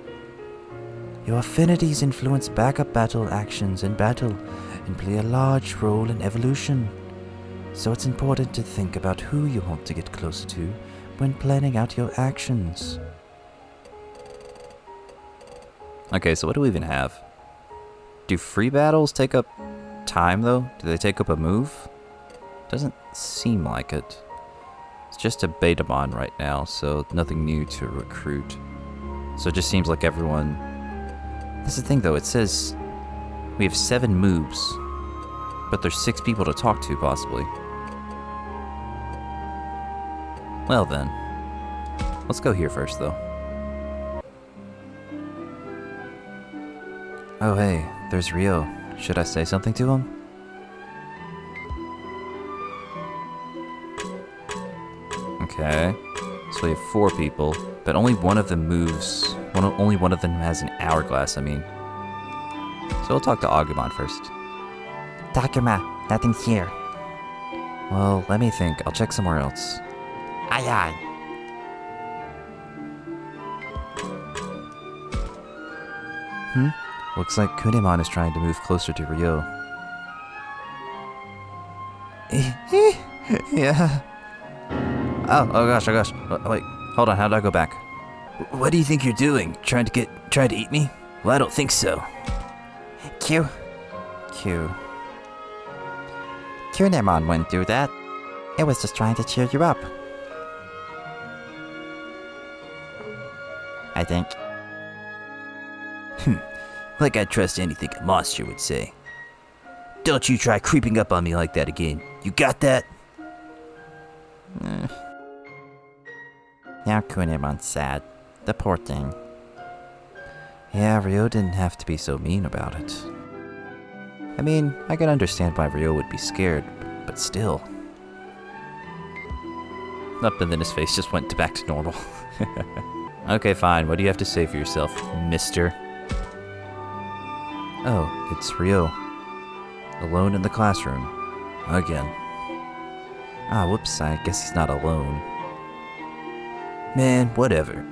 Your affinities influence backup battle actions in battle and play a large role in evolution. So it's important to think about who you want to get closer to when planning out your actions. Okay, so what do we even have? Do free battles take up time, though? Do they take up a move? Doesn't seem like it. It's just a Betamon right now, so nothing new to recruit. So it just seems like everyone... That's the thing, though. It says we have 7 moves, but there's 6 people to talk to, possibly. Well then. Let's go here first, though. Oh hey, there's Ryo. Should I say something to him? Okay. So we have 4 people, but only one of them moves. Only one of them has an hourglass, I mean. So we'll talk to Agumon first. Takuma, nothing's here. Well, let me think. I'll check somewhere else. Aye aye. Looks like Kunemon is trying to move closer to Ryo. Yeah. Oh gosh. Wait, hold on. How do I go back? What do you think you're doing? Trying to eat me? Well, I don't think so. Q. Kunemon wouldn't do that. It was just trying to cheer you up. I think. Like I'd trust anything a monster would say. Don't you try creeping up on me like that again. You got that? Now Kunemon's sad. The poor thing. Yeah, Ryo didn't have to be so mean about it. I mean, I can understand why Ryo would be scared, but still. Up and then his face just went back to normal. Okay, fine. What do you have to say for yourself, mister? Oh, it's Ryo. Alone in the classroom. Again. Ah, whoops, I guess he's not alone. Man, whatever.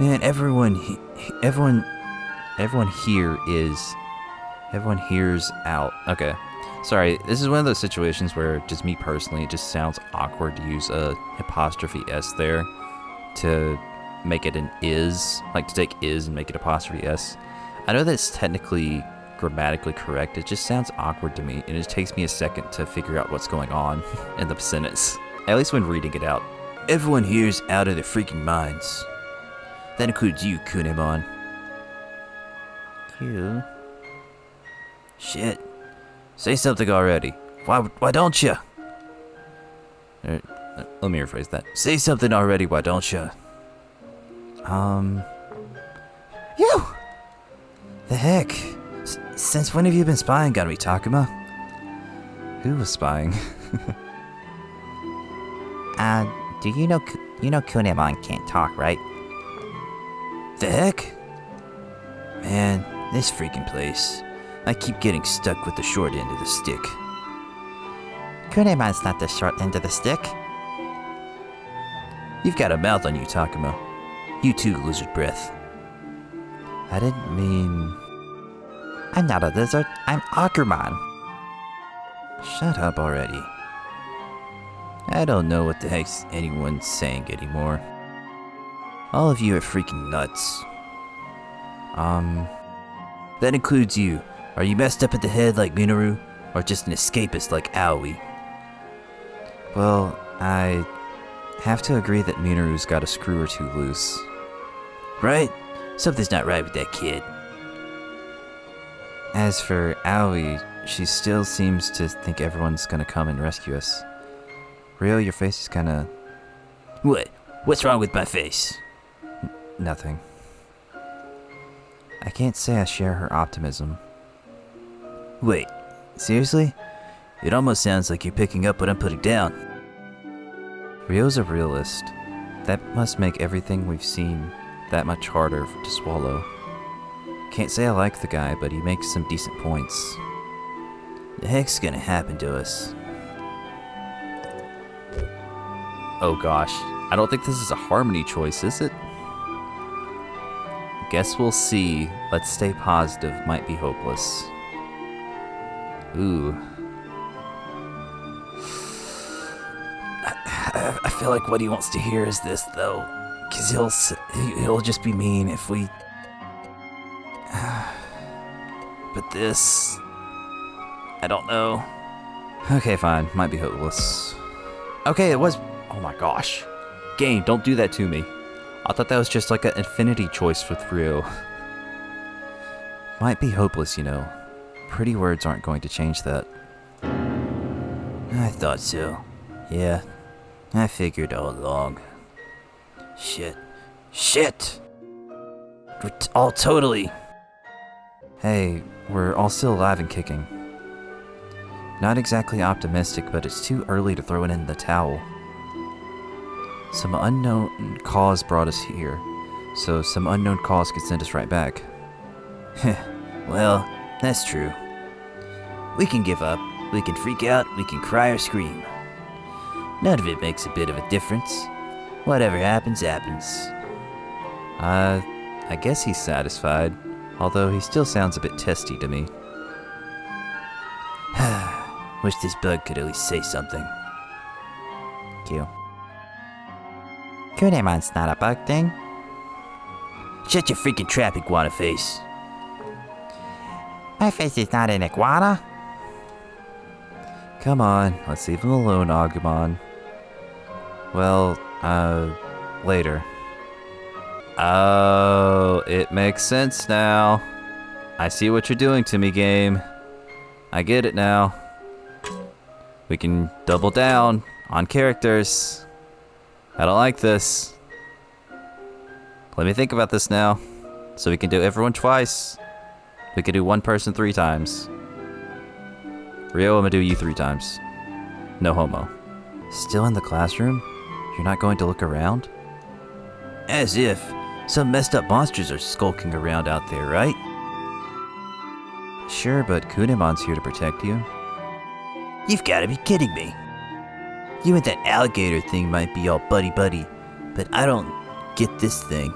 Man, everyone here's out. Okay. Sorry, this is one of those situations where, just me personally, it just sounds awkward to use a apostrophe S there to make it an is. Like, to take is and make it apostrophe S. I know that's technically grammatically correct, it just sounds awkward to me, and it takes me a second to figure out what's going on in the sentence. At least when reading it out. Everyone here's out of their freaking minds. That includes you, Kunemon. Q. Shit. Say something already. Why don't you? Let me rephrase that. Say something already, why don't you? You! The heck? Since when have you been spying on me, Takuma? Who was spying? Do you know Kunemon can't talk, right? The heck? Man, this freaking place. I keep getting stuck with the short end of the stick. Kunemon's not the short end of the stick. You've got a mouth on you, Takuma. You too, lizard breath. I didn't mean... I'm not a lizard, I'm Agumon. Shut up already. I don't know what the heck anyone's saying anymore. All of you are freaking nuts. That includes you. Are you messed up at the head like Minoru, or just an escapist like Aoi? Well, I have to agree that Minoru's got a screw or two loose. Right? Something's not right with that kid. As for Aoi, she still seems to think everyone's gonna come and rescue us. Ryo, your face is kinda... What? What's wrong with my face? Nothing. I can't say I share her optimism. Wait, seriously? It almost sounds like you're picking up what I'm putting down. Ryo's a realist. That must make everything we've seen that much harder to swallow. Can't say I like the guy, but he makes some decent points. The heck's gonna happen to us? Oh gosh, I don't think this is a harmony choice, is it? Guess we'll see. Let's stay positive, might be hopeless. Ooh. I feel like what he wants to hear is this, though. Because he'll just be mean if we... But this... I don't know. Okay, fine. Might be hopeless. Okay, it was... Oh my gosh. Game, don't do that to me. I thought that was just like an infinity choice for Ryo. Might be hopeless, you know. Pretty words aren't going to change that. I thought so. Yeah, I figured all along. Shit. We're all totally... Hey, we're all still alive and kicking. Not exactly optimistic, but it's too early to throw it in the towel. Some unknown cause brought us here, so some unknown cause could send us right back. Well, that's true. We can give up, we can freak out, we can cry or scream. None of it makes a bit of a difference. Whatever happens, happens. I guess he's satisfied, although he still sounds a bit testy to me. Wish this bug could at least say something. Q. Kunemon's not a bug thing. Shut your freaking trap, iguana face. My face is not an iguana. Come on, let's leave him alone, Agumon. Well, later. Oh, it makes sense now. I see what you're doing to me, game. I get it now. We can double down on characters. I don't like this. Let me think about this now. So we can do everyone twice. We can do one person 3 times. Ryo, I'm gonna do you 3 times. No homo. Still in the classroom? You're not going to look around? As if. Some messed up monsters are skulking around out there, right? Sure, but Kunemon's here to protect you. You've gotta be kidding me. You and that alligator thing might be all buddy-buddy, but I don't get this thing.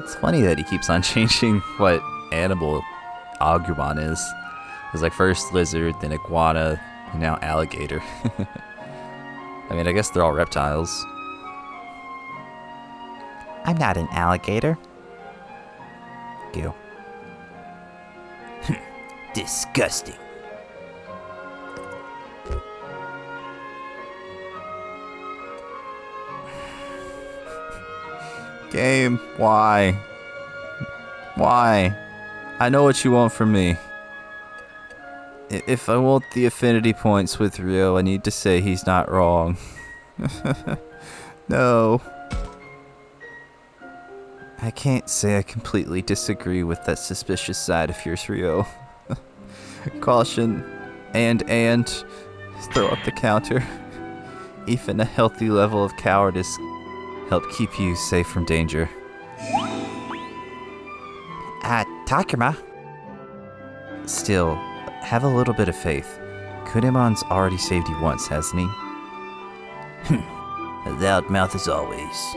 It's funny that he keeps on changing what animal Agumon is. It's like first lizard, then iguana, and now alligator. I mean, I guess they're all reptiles. I'm not an alligator. Gil. Disgusting. Game, why? Why? I know what you want from me. If I want the affinity points with Ryo, I need to say he's not wrong. No. I can't say I completely disagree with that suspicious side of yours, Ryo. Caution and throw up the counter. Even a healthy level of cowardice help keep you safe from danger. Takuma. Still, have a little bit of faith. Kunemon's already saved you once, hasn't he? A loud mouth as always.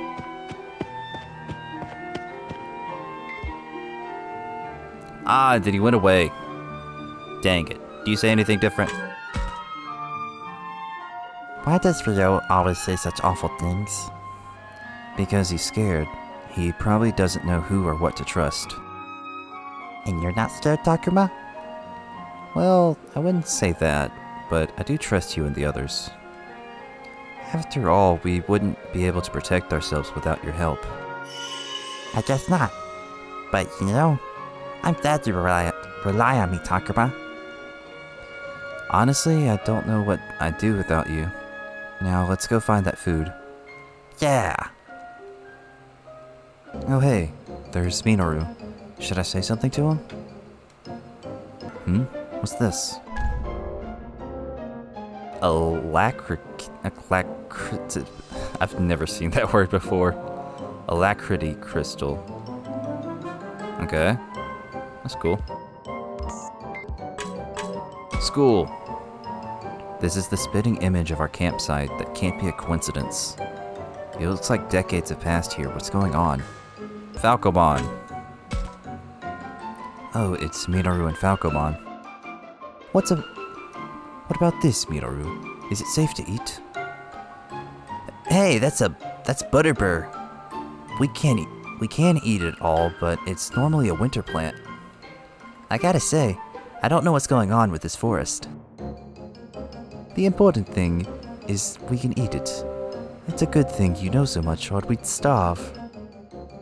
Ah, then he went away. Dang it. Do you say anything different? Why does Ryo always say such awful things? Because he's scared. He probably doesn't know who or what to trust. And you're not scared, Takuma? Well, I wouldn't say that, but I do trust you and the others. After all, we wouldn't be able to protect ourselves without your help. I guess not. But, you know, I'm glad you rely on me, Takuma. Honestly, I don't know what I'd do without you. Now, let's go find that food. Yeah. Oh hey, there's Minoru. Should I say something to him? What's this? I've never seen that word before. Alacrity crystal. Okay. That's cool. School. This is the spitting image of our campsite that can't be a coincidence. It looks like decades have passed here. What's going on? Falcomon. Oh, it's Minoru and Falcomon. What about this, Minoru? Is it safe to eat? Hey, that's Butterbur. We can eat it all, but it's normally a winter plant. I gotta say, I don't know what's going on with this forest. The important thing is we can eat it. It's a good thing you know so much, or we'd starve.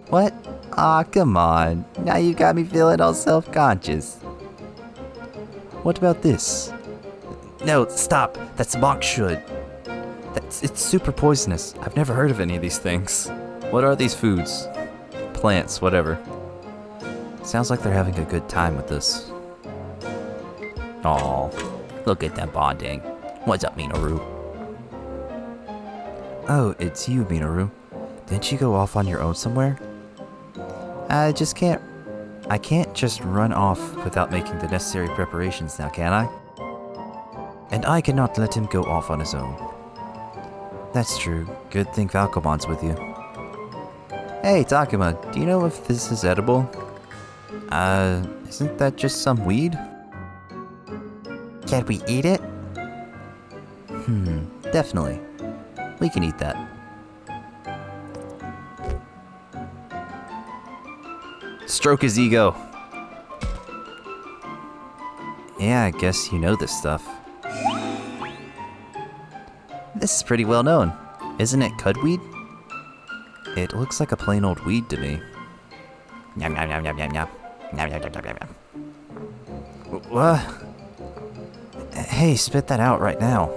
What? Aw, come on. Now you got me feeling all self-conscious. What about this? No, stop. That's monk should. It's super poisonous. I've never heard of any of these things. What are these foods? Plants, whatever. Sounds like they're having a good time with this. Aw, look at them bonding. What's up, Minoru? Oh, it's you, Minoru. Didn't you go off on your own somewhere? I can't just run off without making the necessary preparations now, can I? And I cannot let him go off on his own. That's true. Good thing Falcomon's with you. Hey, Takuma, do you know if this is edible? Isn't that just some weed? Can we eat it? Definitely. We can eat that. Stroke his ego. Yeah, I guess you know this stuff. This is pretty well known. Isn't it cudweed? It looks like a plain old weed to me. Yum yum yum yum yum yum. Yum yum yum yum yum. What? Hey, spit that out right now.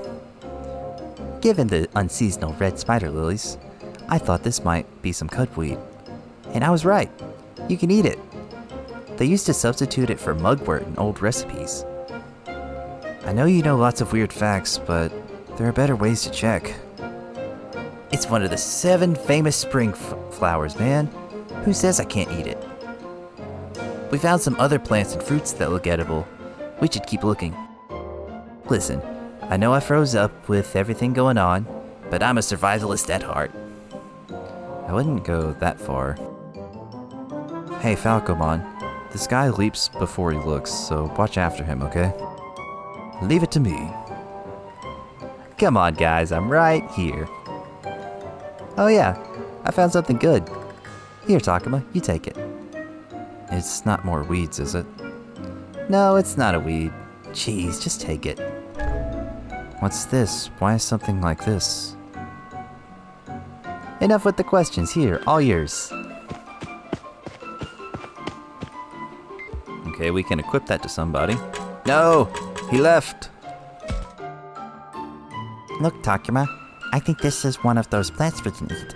Given the unseasonal red spider lilies, I thought this might be some cudweed. And I was right. You can eat it. They used to substitute it for mugwort in old recipes. I know you know lots of weird facts, but there are better ways to check. It's one of the 7 famous spring flowers, man. Who says I can't eat it? We found some other plants and fruits that look edible. We should keep looking. Listen, I know I froze up with everything going on, but I'm a survivalist at heart. I wouldn't go that far. Hey, Falcomon, this guy leaps before he looks, so watch after him, okay? Leave it to me. Come on, guys, I'm right here. Oh yeah, I found something good. Here, Takuma, you take it. It's not more weeds, is it? No, it's not a weed. Jeez, just take it. What's this? Why is something like this? Enough with the questions. Here, all yours. Okay, we can equip that to somebody. No! He left! Look, Takuma, I think this is one of those plants we can eat.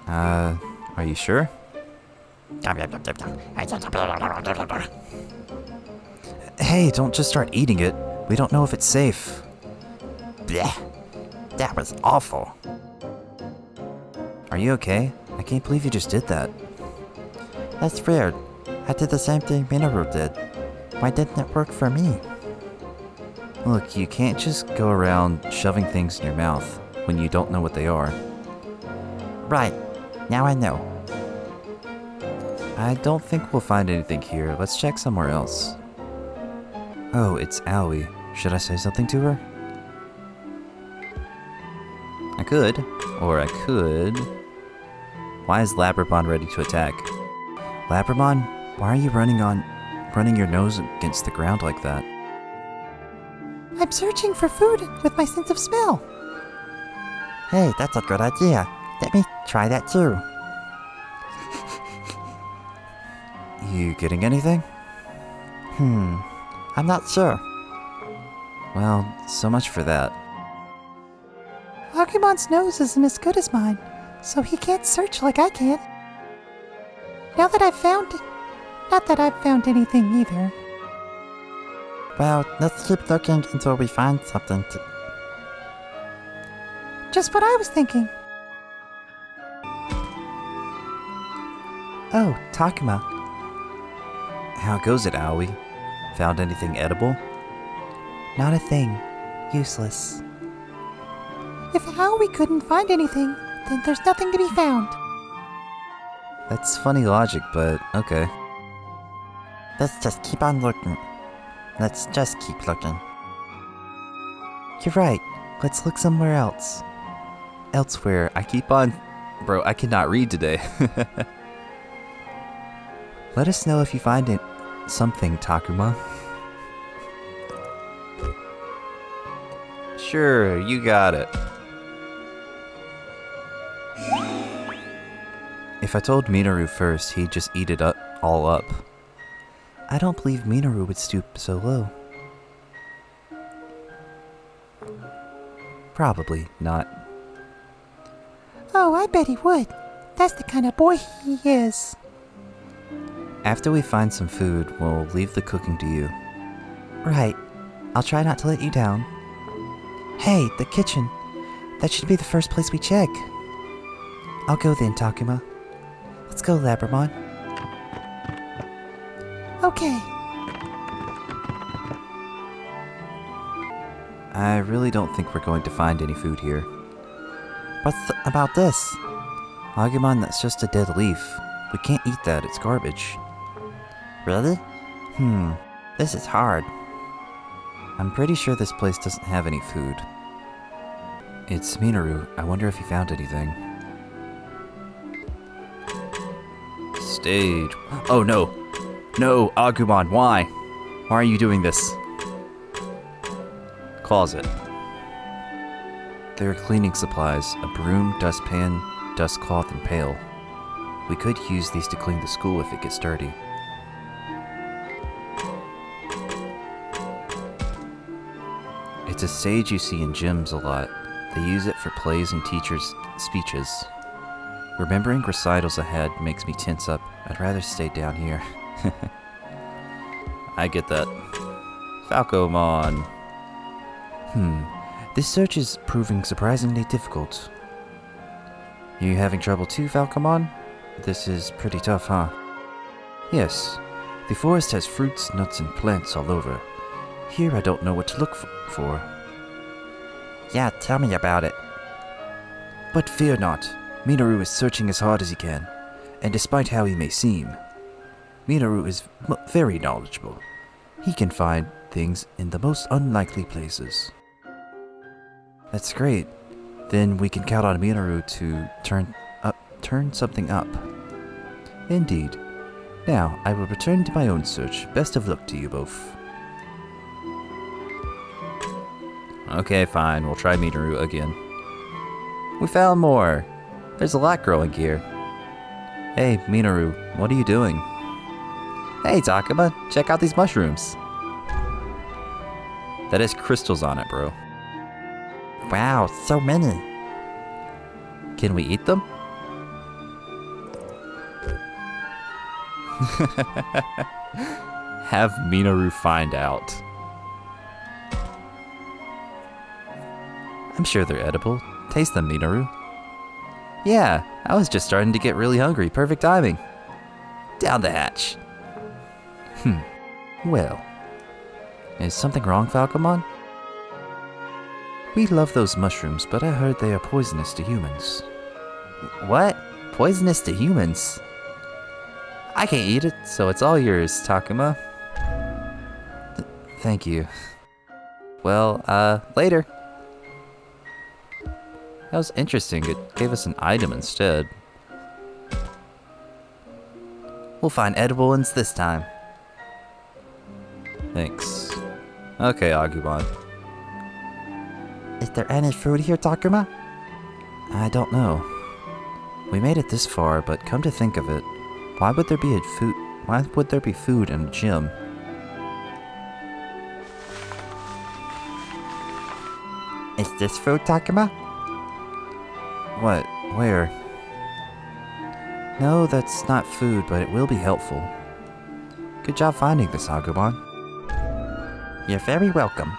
Are you sure? Hey, don't just start eating it. We don't know if it's safe. Blech. That was awful. Are you okay? I can't believe you just did that. That's weird. I did the same thing Minoru did. Why didn't it work for me? Look, you can't just go around shoving things in your mouth when you don't know what they are. Right. Now I know. I don't think we'll find anything here. Let's check somewhere else. Oh, it's Aoi. Should I say something to her? I could. Or I could... Why is Labramon ready to attack? Labramon, why are you running your nose against the ground like that? I'm searching for food with my sense of smell. Hey, that's a good idea. Let me try that too. You getting anything? I'm not sure. Well, so much for that. Agumon's nose isn't as good as mine, so he can't search like I can. Now that I've found it. Not that I've found anything either. Well, let's keep looking until we find something to... Just what I was thinking. Oh, Takuma. How goes it, Aoi? Found anything edible? Not a thing. Useless. If Aoi couldn't find anything, then there's nothing to be found. That's funny logic, but okay. Let's just keep on looking. Let's just keep looking. You're right. Let's look somewhere else. Elsewhere. I keep on... Bro, I cannot read today. Let us know if you find it something, Takuma. Sure, you got it. If I told Minoru first, he'd just eat it all up. I don't believe Minoru would stoop so low. Probably not. Oh, I bet he would. That's the kind of boy he is. After we find some food, we'll leave the cooking to you. Right. I'll try not to let you down. Hey, the kitchen. That should be the first place we check. I'll go then, Takuma. Let's go, Labramon. Okay. I really don't think we're going to find any food here. What's about this? Agumon, that's just a dead leaf. We can't eat that, it's garbage. Really? This is hard. I'm pretty sure this place doesn't have any food. It's Minoru. I wonder if he found anything. stage. Oh no. No, Agumon, why? Why are you doing this? Closet. There are cleaning supplies, a broom, dustpan, dust cloth, and pail. We could use these to clean the school if it gets dirty. It's a stage you see in gyms a lot. They use it for plays and teachers' speeches. Remembering recitals ahead makes me tense up. I'd rather stay down here. I get that. Falcomon. This search is proving surprisingly difficult. You having trouble too, Falcomon? This is pretty tough, huh? Yes. The forest has fruits, nuts, and plants all over. Here I don't know what to look for. Yeah, tell me about it. But fear not. Minoru is searching as hard as he can. And despite how he may seem, Minoru is very knowledgeable. He can find things in the most unlikely places. That's great. Then we can count on Minoru to turn something up. Indeed. Now, I will return to my own search. Best of luck to you both. Okay, fine. We'll try Minoru again. We found more. There's a lot growing here. Hey, Minoru, what are you doing? Hey, Takuma, check out these mushrooms. That has crystals on it, bro. Wow, so many. Can we eat them? Have Minoru find out. I'm sure they're edible. Taste them, Minoru. Yeah, I was just starting to get really hungry. Perfect timing. Down the hatch. Well. Is something wrong, Falcomon? We love those mushrooms, but I heard they are poisonous to humans. What? Poisonous to humans? I can't eat it, so it's all yours, Takuma. Thank you. Well, later. That was interesting. It gave us an item instead. We'll find edible ones this time. Thanks. Okay, Agumon. Is there any food here, Takuma? I don't know. We made it this far, but come to think of it, why would there be food in a gym? Is this food, Takuma? What? Where? No, that's not food, but it will be helpful. Good job finding this, Agumon. You're very welcome.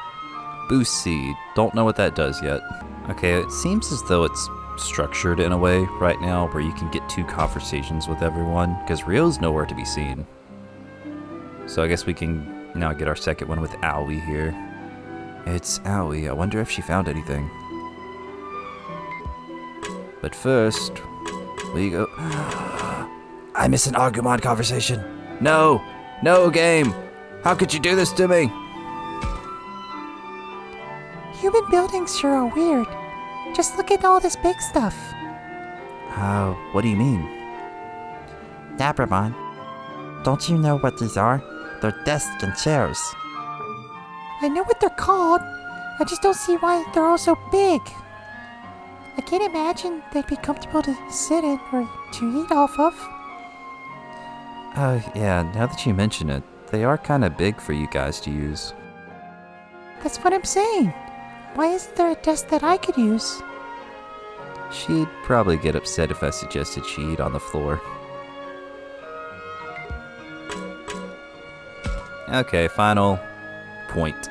Boost seed. Don't know what that does yet. Okay, it seems as though it's structured in a way right now where you can get 2 conversations with everyone, because Ryo's nowhere to be seen. So I guess we can now get our second one with Aoi here. It's Aoi. I wonder if she found anything. But first, we go... I miss an Agumon conversation. No! No, game! How could you do this to me? Human buildings sure are weird. Just look at all this big stuff. What do you mean? Labramon, don't you know what these are? They're desks and chairs. I know what they're called. I just don't see why they're all so big. I can't imagine they'd be comfortable to sit in or to eat off of. Oh, yeah, now that you mention it, they are kind of big for you guys to use. That's what I'm saying. Why isn't there a desk that I could use? She'd probably get upset if I suggested she eat on the floor. Okay, final point.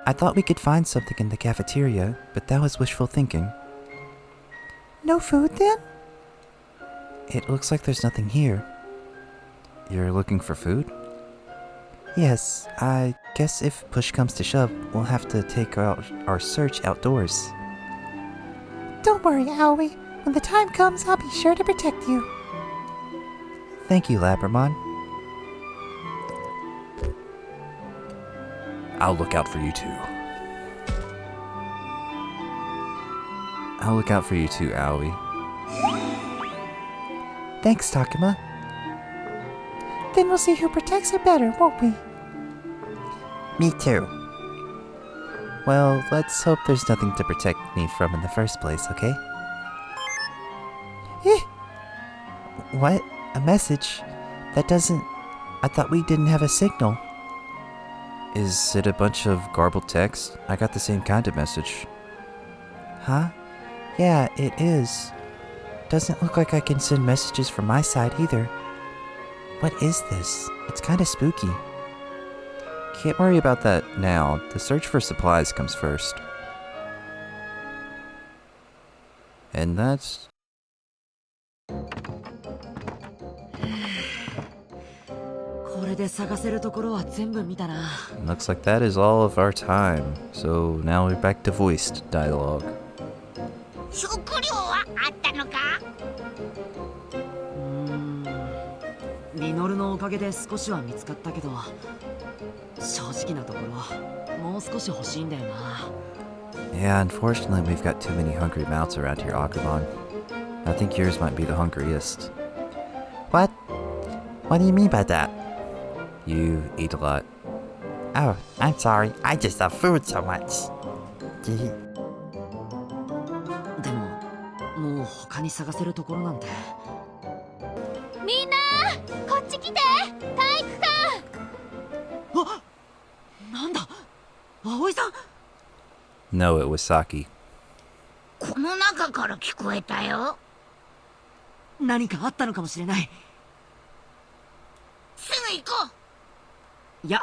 I thought we could find something in the cafeteria, but that was wishful thinking. No food then? It looks like there's nothing here. You're looking for food? Yes, I guess if push comes to shove, we'll have to take out our search outdoors. Don't worry, Aoi. When the time comes, I'll be sure to protect you. Thank you, Labramon. I'll look out for you too. I'll look out for you too, Aoi. Thanks, Takuma. Then we'll see who protects her better, won't we? Me too. Well, let's hope there's nothing to protect me from in the first place, okay? Eh, What? A message? That doesn't... I thought we didn't have a signal. Is it a bunch of garbled text? I got the same kind of message. Huh? Yeah, it is. Doesn't look like I can send messages from my side either. What is this? It's kinda spooky. Can't worry about that now. The search for supplies comes first. And that's... Looks like that is all of our time. So now we're back to voiced dialogue. 食料はあったのか？ミノルのおかげで少しは見つかったけど、正直なところもう少し欲しいんだよな。 Yeah, unfortunately we've got too many hungry mouths around here, Agumon. I think yours might be the hungriest. What? What do you mean by that? You eat a lot. Oh, I'm sorry. I just love food so much. でも、もう他に探せるところなんて。みんなこっち来て、体育館。あ、なんだ、葵さん。 No, it was Saki. この中から聞こえたよ。何かあったのかもしれない。すぐ行こう。いや、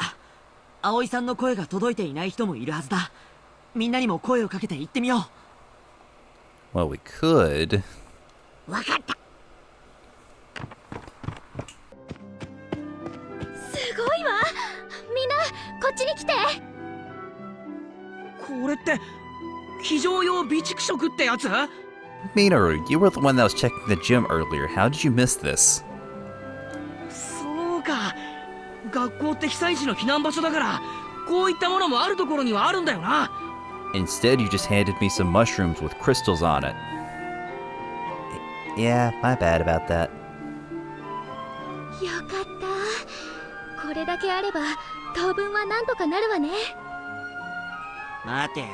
葵さんの声が届いていない人もいるはずだ。みんなにも声をかけて行ってみよう。 Well, we could. わかった。すごいわ。みんなこっちに来て。これって非常用備蓄食ってやつ？ Minoru, you were the one that was checking the gym earlier. How did you miss this? そうか。学校って被災地の避難場所だから、こういったものもあるところにはあるんだよな。 Instead, you just handed me some mushrooms with crystals on it. Yeah, my bad about that. よかった。これだけあれば当分はなんとかなるわね。待てよ。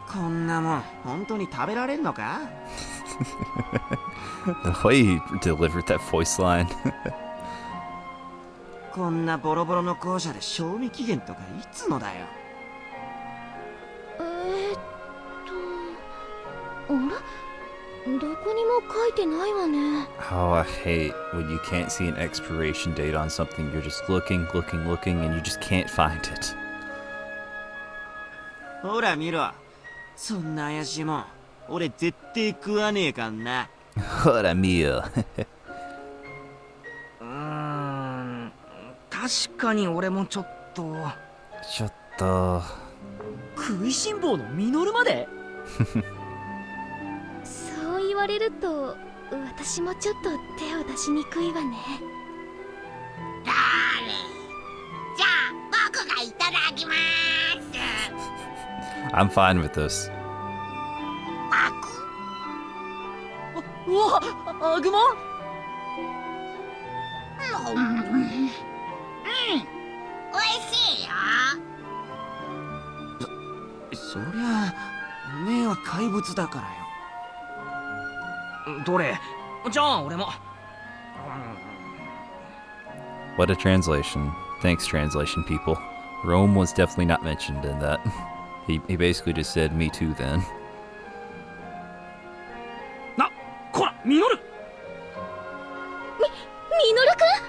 こんなもん本当に食べられんのか？ The way he delivered that voice line. こんなボロボロの校舎で賞味期限とかいつのだよ。あれ？どこにも書いてないわね。 Oh, I hate when you can't see an expiration date on something. You're just looking, and you just can't find it. ほら見ろ。そんな怪しいもん、俺絶対食わねえかんな。What a meal. 確かに俺もちょっと。ちょっと。食いしん坊のミノルまで？そう言われると私もちょっと手を出しにくいわね。だれ？じゃあ僕がいただきます。 I'm fine with this. うわ、アグモン？おいしいよ。そりゃおめえは怪物だからよ。どれ？じゃあ俺も。What a translation. Thanks, translation people. Rome was definitely not mentioned in that. He basically just said, me too, then. な、こら、ミノル！ミノルくん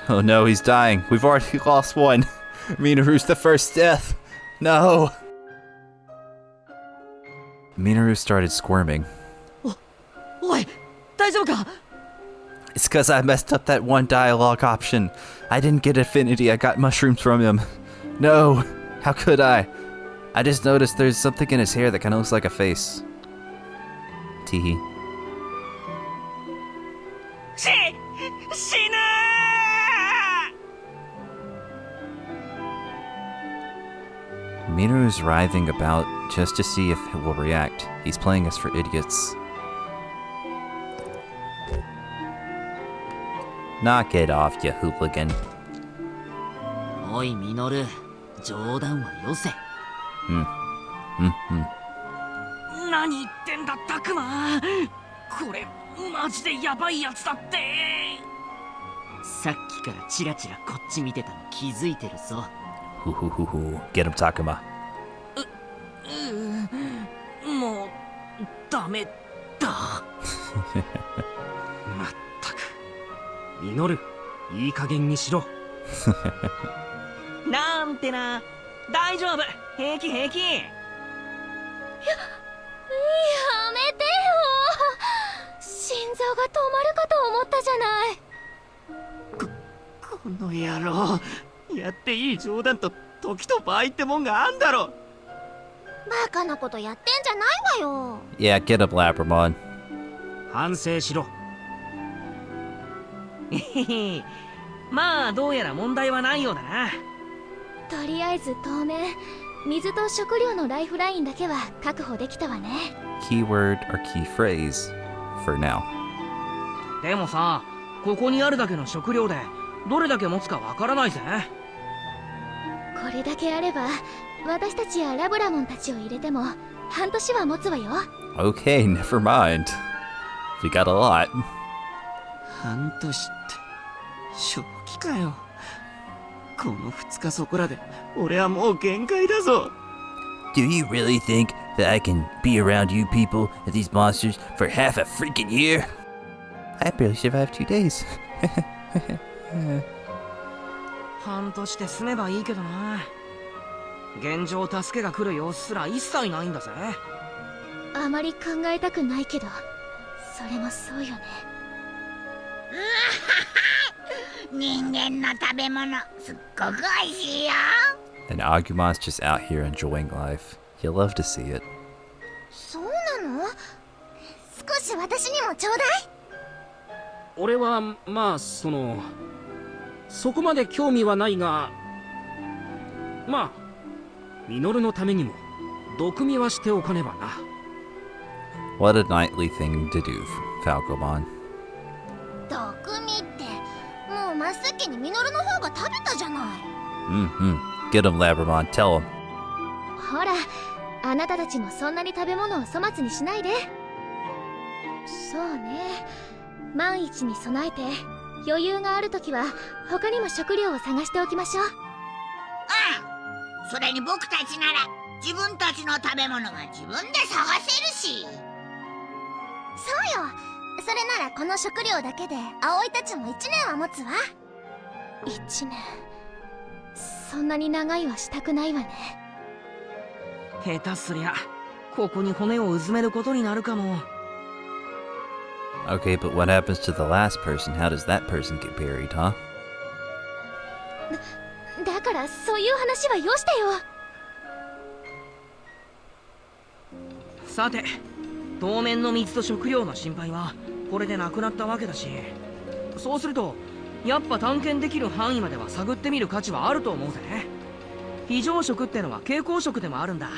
Oh no, he's dying. We've already lost one. Minoru's the first death. No. Minoru started squirming. おい、大丈夫か？ It's because I messed up that one dialogue option. I didn't get affinity, I got mushrooms from him. No, how could I? I just noticed there's something in his hair that kind of looks like a face. Teehee. 死ぬー！ Minoru's writhing about just to see if it will react. He's playing us for idiots. Knock it off, you hooligan. おいミノル、冗談はよせ。何言ってんだタクマ。これマジでヤバいやつだって。さっきからチラチラこっち見てたの気づいてるぞ。Hoo hoo hoo hoo. Get him, Takuma. もうダメだ。まったく。ミノル、いい加減にしろ。なんてな。大丈夫。平気平気。やめてよ。心臓が止まるかと思ったじゃない。この野郎、やっていい冗談と時と場合ってもんがあんだろ。バカなことやってんじゃないわよ。Yeah, get up, Labramon. 反省しろ。まあどうやら問題はないようだな。とりあえず当面水と食料のライフラインだけは確保できたわね。 Keyword or key phrase for now. でもさ、ここにあるだけの食料でどれだけ持つかわからないぜ。これだけあれば私たちやラブラモンたちを入れても半年は持つわよ。 Okay, never mind. We got a lot. 半年って正気かよ。この2日そこらで俺はもう限界だぞ。 Do you really think that I can be around you people and these monsters for half a freaking year? I barely survived 2 days. 半年で済めばいいけどな。現状助けが来る様子すら一切ないんだぜ。あまり考えたくないけどそれもそうよね。人間の食べ物すっごく美味しいよ。 And Agumon's just out here enjoying life. You'll love to see it. そうなの？少し私にもちょうだい。俺はまあそこまで興味はないが、まあミノルのためにも毒味はしておかねばな。 What a knightly thing to do, Falcomon. 毒味ってもう真っ先にミノルの方が食べたじゃない。Get him, Labramon. Tell him. ほら、あなたたちもそんなに食べ物を粗末にしないで。そうね、万一に備えて余裕があるときは他にも食料を探しておきましょう。それに僕たちなら自分たちの食べ物が自分で探せるし。そうよ。それならこの食料だけで葵たちも1年は持つわ。1年、そんなに長いはしたくないわね。下手すりゃここに骨をうずめることになるかも。 Okay, but what happens to the last person? How does that person get buried, huh? だからそういう話はよしてよ。さて、当面の水と食料の心配はこれでなくなったわけだし、そうするとやっぱ探検できる範囲までは探ってみる価値はあると思うぜ。非常食ってのは蛍光食でもあるんだ。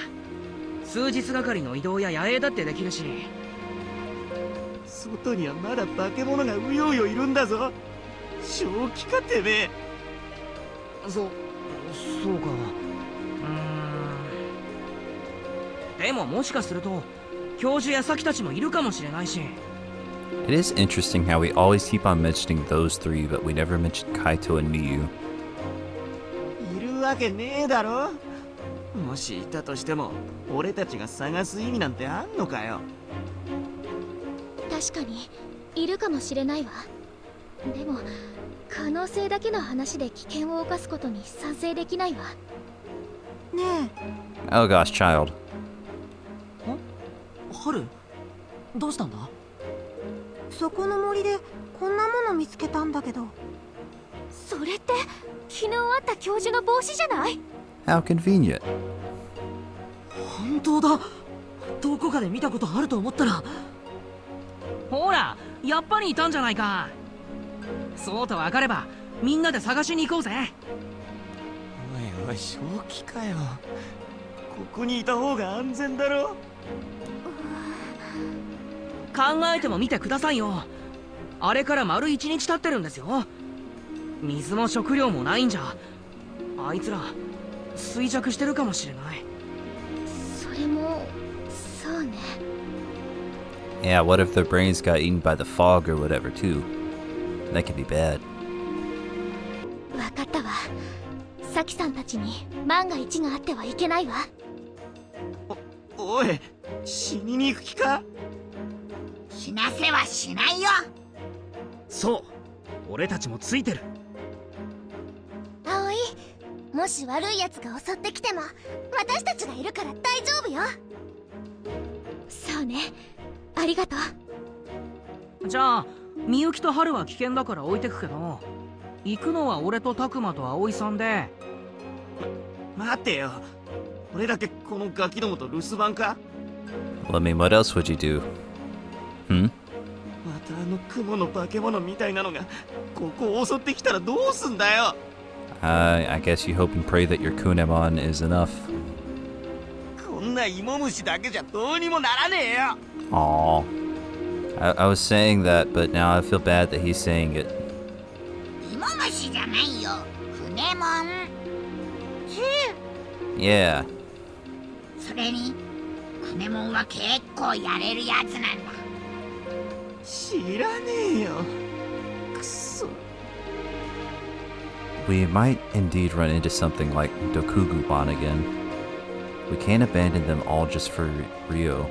数日がかりの移動や野営だってできるし。外にはまだ化け物がうようよいるんだぞ。正気かてめえ。そうか。でももしかすると教授やサキたちもいるかもしれないし。 It is interesting how we always keep on mentioning those three, but we never mention Kaito and Miu. いるわけねえだろ。もしいたとしても俺たちが探す意味なんてあんのかよ。確かにいるかもしれないわ。でも可能性だけの話で危険を冒すことに賛成できないわ。ね Oh gosh, child. ハル、どうしたんだ？え、そこの森でこんなもの見つけたんだけど。それって昨日あった教授の帽子じゃない？ How convenient. 本当だ。どこかで見たことあると思ったら。ほら、やっぱりいたんじゃないか。そうと分かればみんなで探しに行こうぜ。おいおい、正気かよ。こにいた方が安全だろ。考えてもみてくださいよ。あれから丸1日経ってるんですよ。水も食料もないんじゃ、あいつら衰弱してるかもしれない。それもそうね。 Yeah, what if their brains got eaten by the fog or whatever too? That could be bad. わかったわ。サキさんたちに万が一があってはいけないわ。おい、死にに行く気か？死なせはしないよ。そう、俺たちもついてる。葵、もし悪い奴が襲ってきても私たちがいるから大丈夫よ。そうね、ありがとう。じゃあみゆきと春は危険だから置いてくけど、行くのは俺とタクマと葵さんで。待てよ、俺だけこのガキどもと留守番か？ Well, I mean, what else would you do? また雲の化け物みたいなのがここを襲ってきたらどうすんだよ。I guess you hope and pray that your Kunemon is enough. こんな芋虫だけじゃどうにもならねえよ。Aww. I was saying that, but now I feel bad that he's saying it. 芋虫じゃないよ、クネモン。Yeah. それにクネモンは結構やれるやつなんだ。知らねえよ。くそ。We might indeed run into something like Dokugubon again. We can't abandon them all just for Ryo.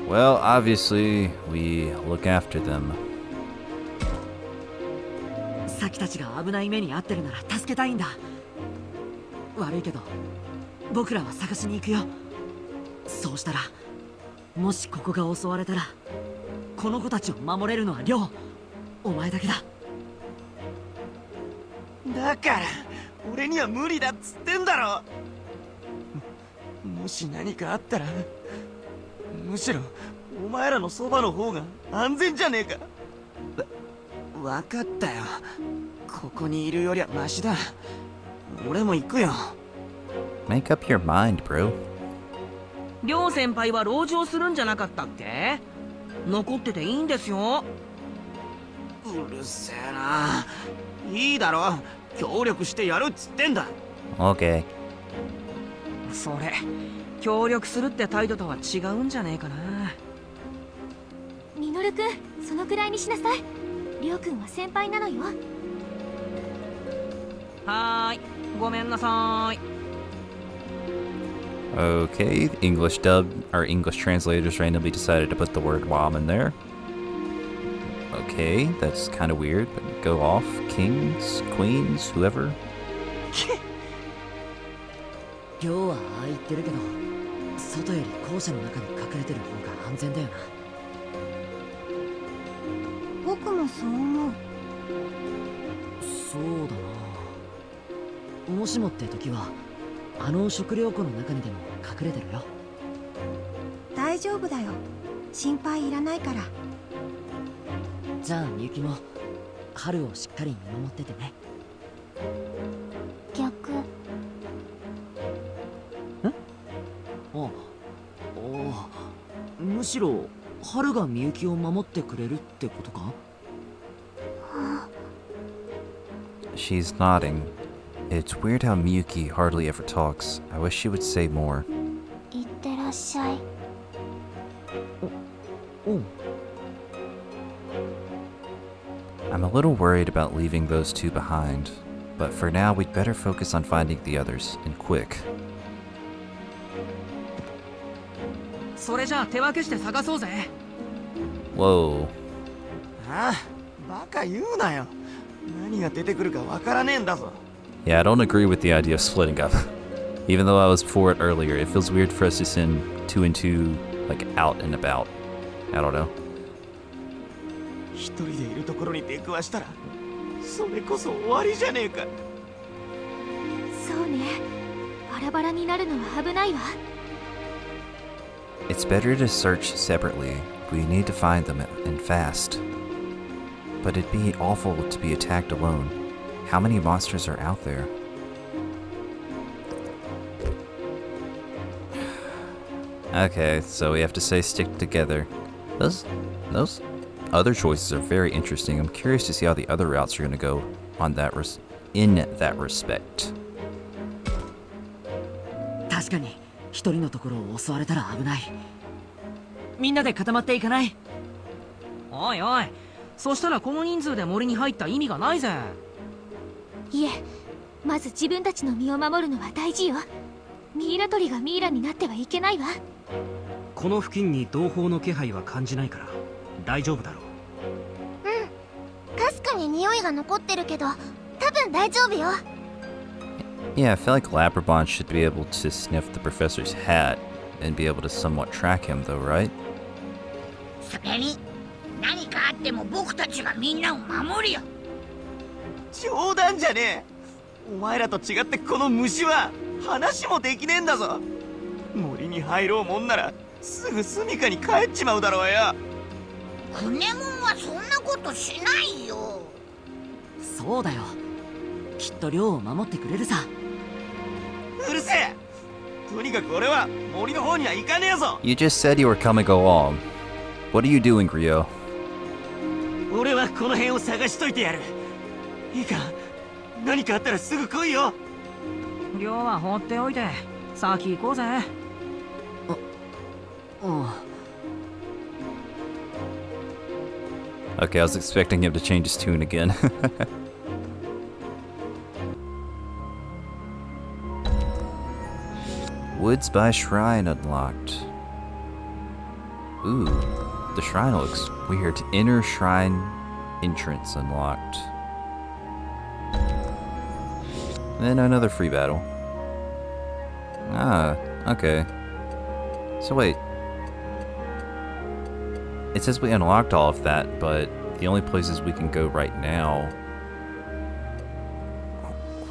Well, obviously, we look after them. サキたちが危ない目に遭ってるなら助けたいんだ。悪いけど僕らは探しに行くよ。そうしたらもしここが襲われたらこの子たちを守れるのはリョウ、お前だけだ。だから俺には無理だっつってんだろ。もし何かあったらむしろお前らのそばの方が安全じゃねえか。わかったよ、ここにいるよりはマシだ。俺も行くよ。 Make up your mind, bro. りょう先輩は籠城するんじゃなかったっけ？残ってていいんですよ。うるせえな。いいだろ、協力してやるっつってんだ。 Okay. それ協力するって態度とは違うんじゃねえかな。ミノルくん、そのくらいにしなさい。リョウくんは先輩なのよ。はーい、ごめんなさーい。 Okay, English dub, or English translators randomly decided to put the word WOM in there. Okay, that's kind of weird, but go off. Kings, queens, whoever. リョウはああ言ってるけど外より校舎の中に隠れてる方が安全だよな。僕もそう思う。そうだな。もしもって時はあの食料庫の中にでも隠れてるよ。大丈夫だよ、心配いらないから。じゃあみゆきも春をしっかり見守っててね。逆。ああ、むしろ春がみゆきを守ってくれるってことか？ She's nodding. It's weird how Miyuki hardly ever talks. I wish she would say more. いってらっしゃい。おう。 I'm a little worried about leaving those two behind, but for now we'd better focus on finding the others, and quick. それじゃあ手分けして探そうぜ。 Whoa. ああ、バカ言うなよ。何が出てくるかわからねえんだぞ。 Yeah, I don't agree with the idea of splitting up. Even though I was for it earlier, it feels weird for us to send 2 and 2, like, out and about. I don't know. 一人でいるところに出くわしたらそれこそ終わりじゃねえか。そうね、バラバラになるのは危ないわ。 It's better to search separately. We need to find them and fast. But it'd be awful to be attacked alone. How many monsters are out there? Okay, so we have to say stick together. Those other choices are very interesting. I'm curious to see how the other routes are going to go on that in that respect. 確かに一人のところを襲われたら危ない。みんなで固まっていかない？おいおい、そしたらこの人数で森に入った意味がないぜ。いえ、まず自分たちの身を守るのは大事よ。ミイラ取りがミイラになってはいけないわ。この付近に同胞の気配は感じないから大丈夫だろう。うん、かすかに匂いが残ってるけど、多分大丈夫よ。Yeah, I feel like Labramon should be able to sniff the professor's hat and be able to somewhat track him, though, right? それに何かあっても僕たちがみんなを守るよ。冗談じゃねえ。お前らと違ってこの虫は話もできねえんだぞ。森に入ろうもんならすぐ住処に帰っちまうだろうよ。クネモンはそんなことしないよ。そうだよ。きっと寮を守ってくれるさ。うるせえ。とにかく俺は森の方には行かねえぞ。 You just said you were coming along. What are you doing, Ryo? 俺はこの辺を探しといてやる。いいか、何かあったらすぐ来いよ。寮は放っておいて先行こうぜ。Okay, I was expecting him to change his tune again. Woods by Shrine unlocked. Ooh, the shrine looks weird. Inner shrine entrance unlocked. Then another free battle. Ah, okay. So wait. It says we unlocked all of that, but the only places we can go right now...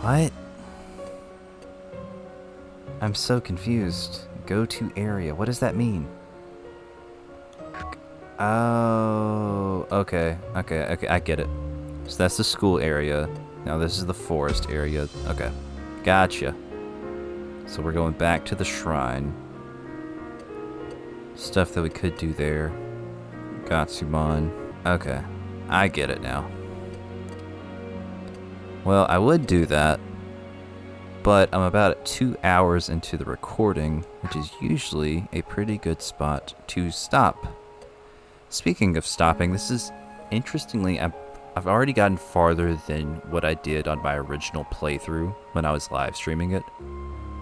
What? I'm so confused. Go to area. What does that mean? Oh, okay, I get it. So that's the school area. Now this is the forest area. Okay, gotcha. So we're going back to the shrine. Stuff that we could do there. Gatsumon. Okay, I get it now. Well, I would do that, but I'm about 2 hours into the recording, which is usually a pretty good spot to stop. Speaking of stopping, this is, interestingly, I've already gotten farther than what I did on my original playthrough when I was live streaming it.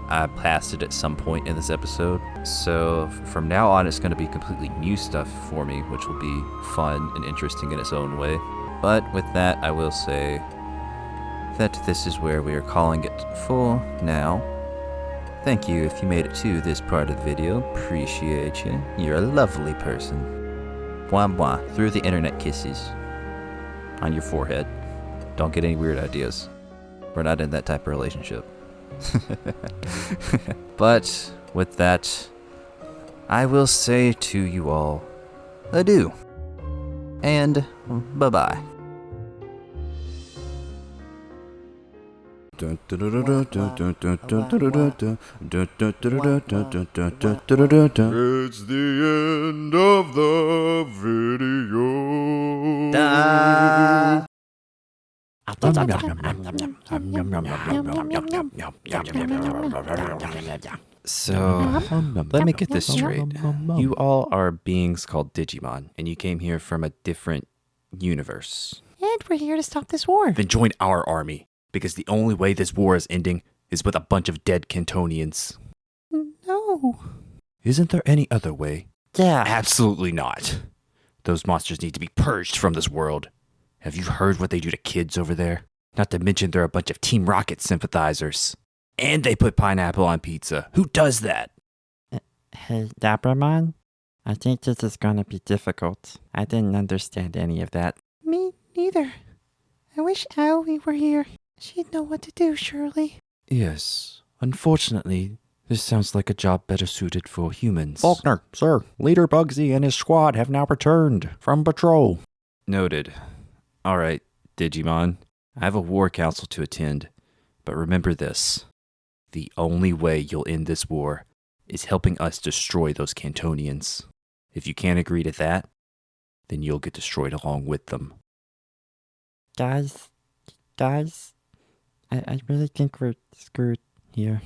I passed it at some point in this episode, so from now on it's going to be completely new stuff for me, which will be fun and interesting in its own way. But with that, I will say that this is where we are calling it for now. Thank you if you made it to this part of the video. Appreciate you. You're a lovely person. Mwah mwah. Through the internet kisses. On your forehead. Don't get any weird ideas. We're not in that type of relationship. But with that, I will say to you all, adieu. And bye-bye. It's the end of the video. So, let me get this straight. You all are beings called Digimon, and you came here from a different universe. And we're here to stop this war. Then join our army, because the only way this war is ending is with a bunch of dead Cantonians. No. Isn't there any other way? Yeah. Absolutely not. Those monsters need to be purged from this world. Have you heard what they do to kids over there? Not to mention they're a bunch of Team Rocket sympathizers. And they put pineapple on pizza. Who does that? Hey, Labramon? I think this is gonna be difficult. I didn't understand any of that. Me neither. I wish Aoi were here. She'd know what to do, surely. Yes. Unfortunately, this sounds like a job better suited for humans. Faulkner, sir. Leader Bugsy and his squad have now returned from patrol. Noted. Alright, Digimon. I have a war council to attend, but remember this. The only way you'll end this war is helping us destroy those Cantonians. If you can't agree to that, then you'll get destroyed along with them. Guys, I really think we're screwed here.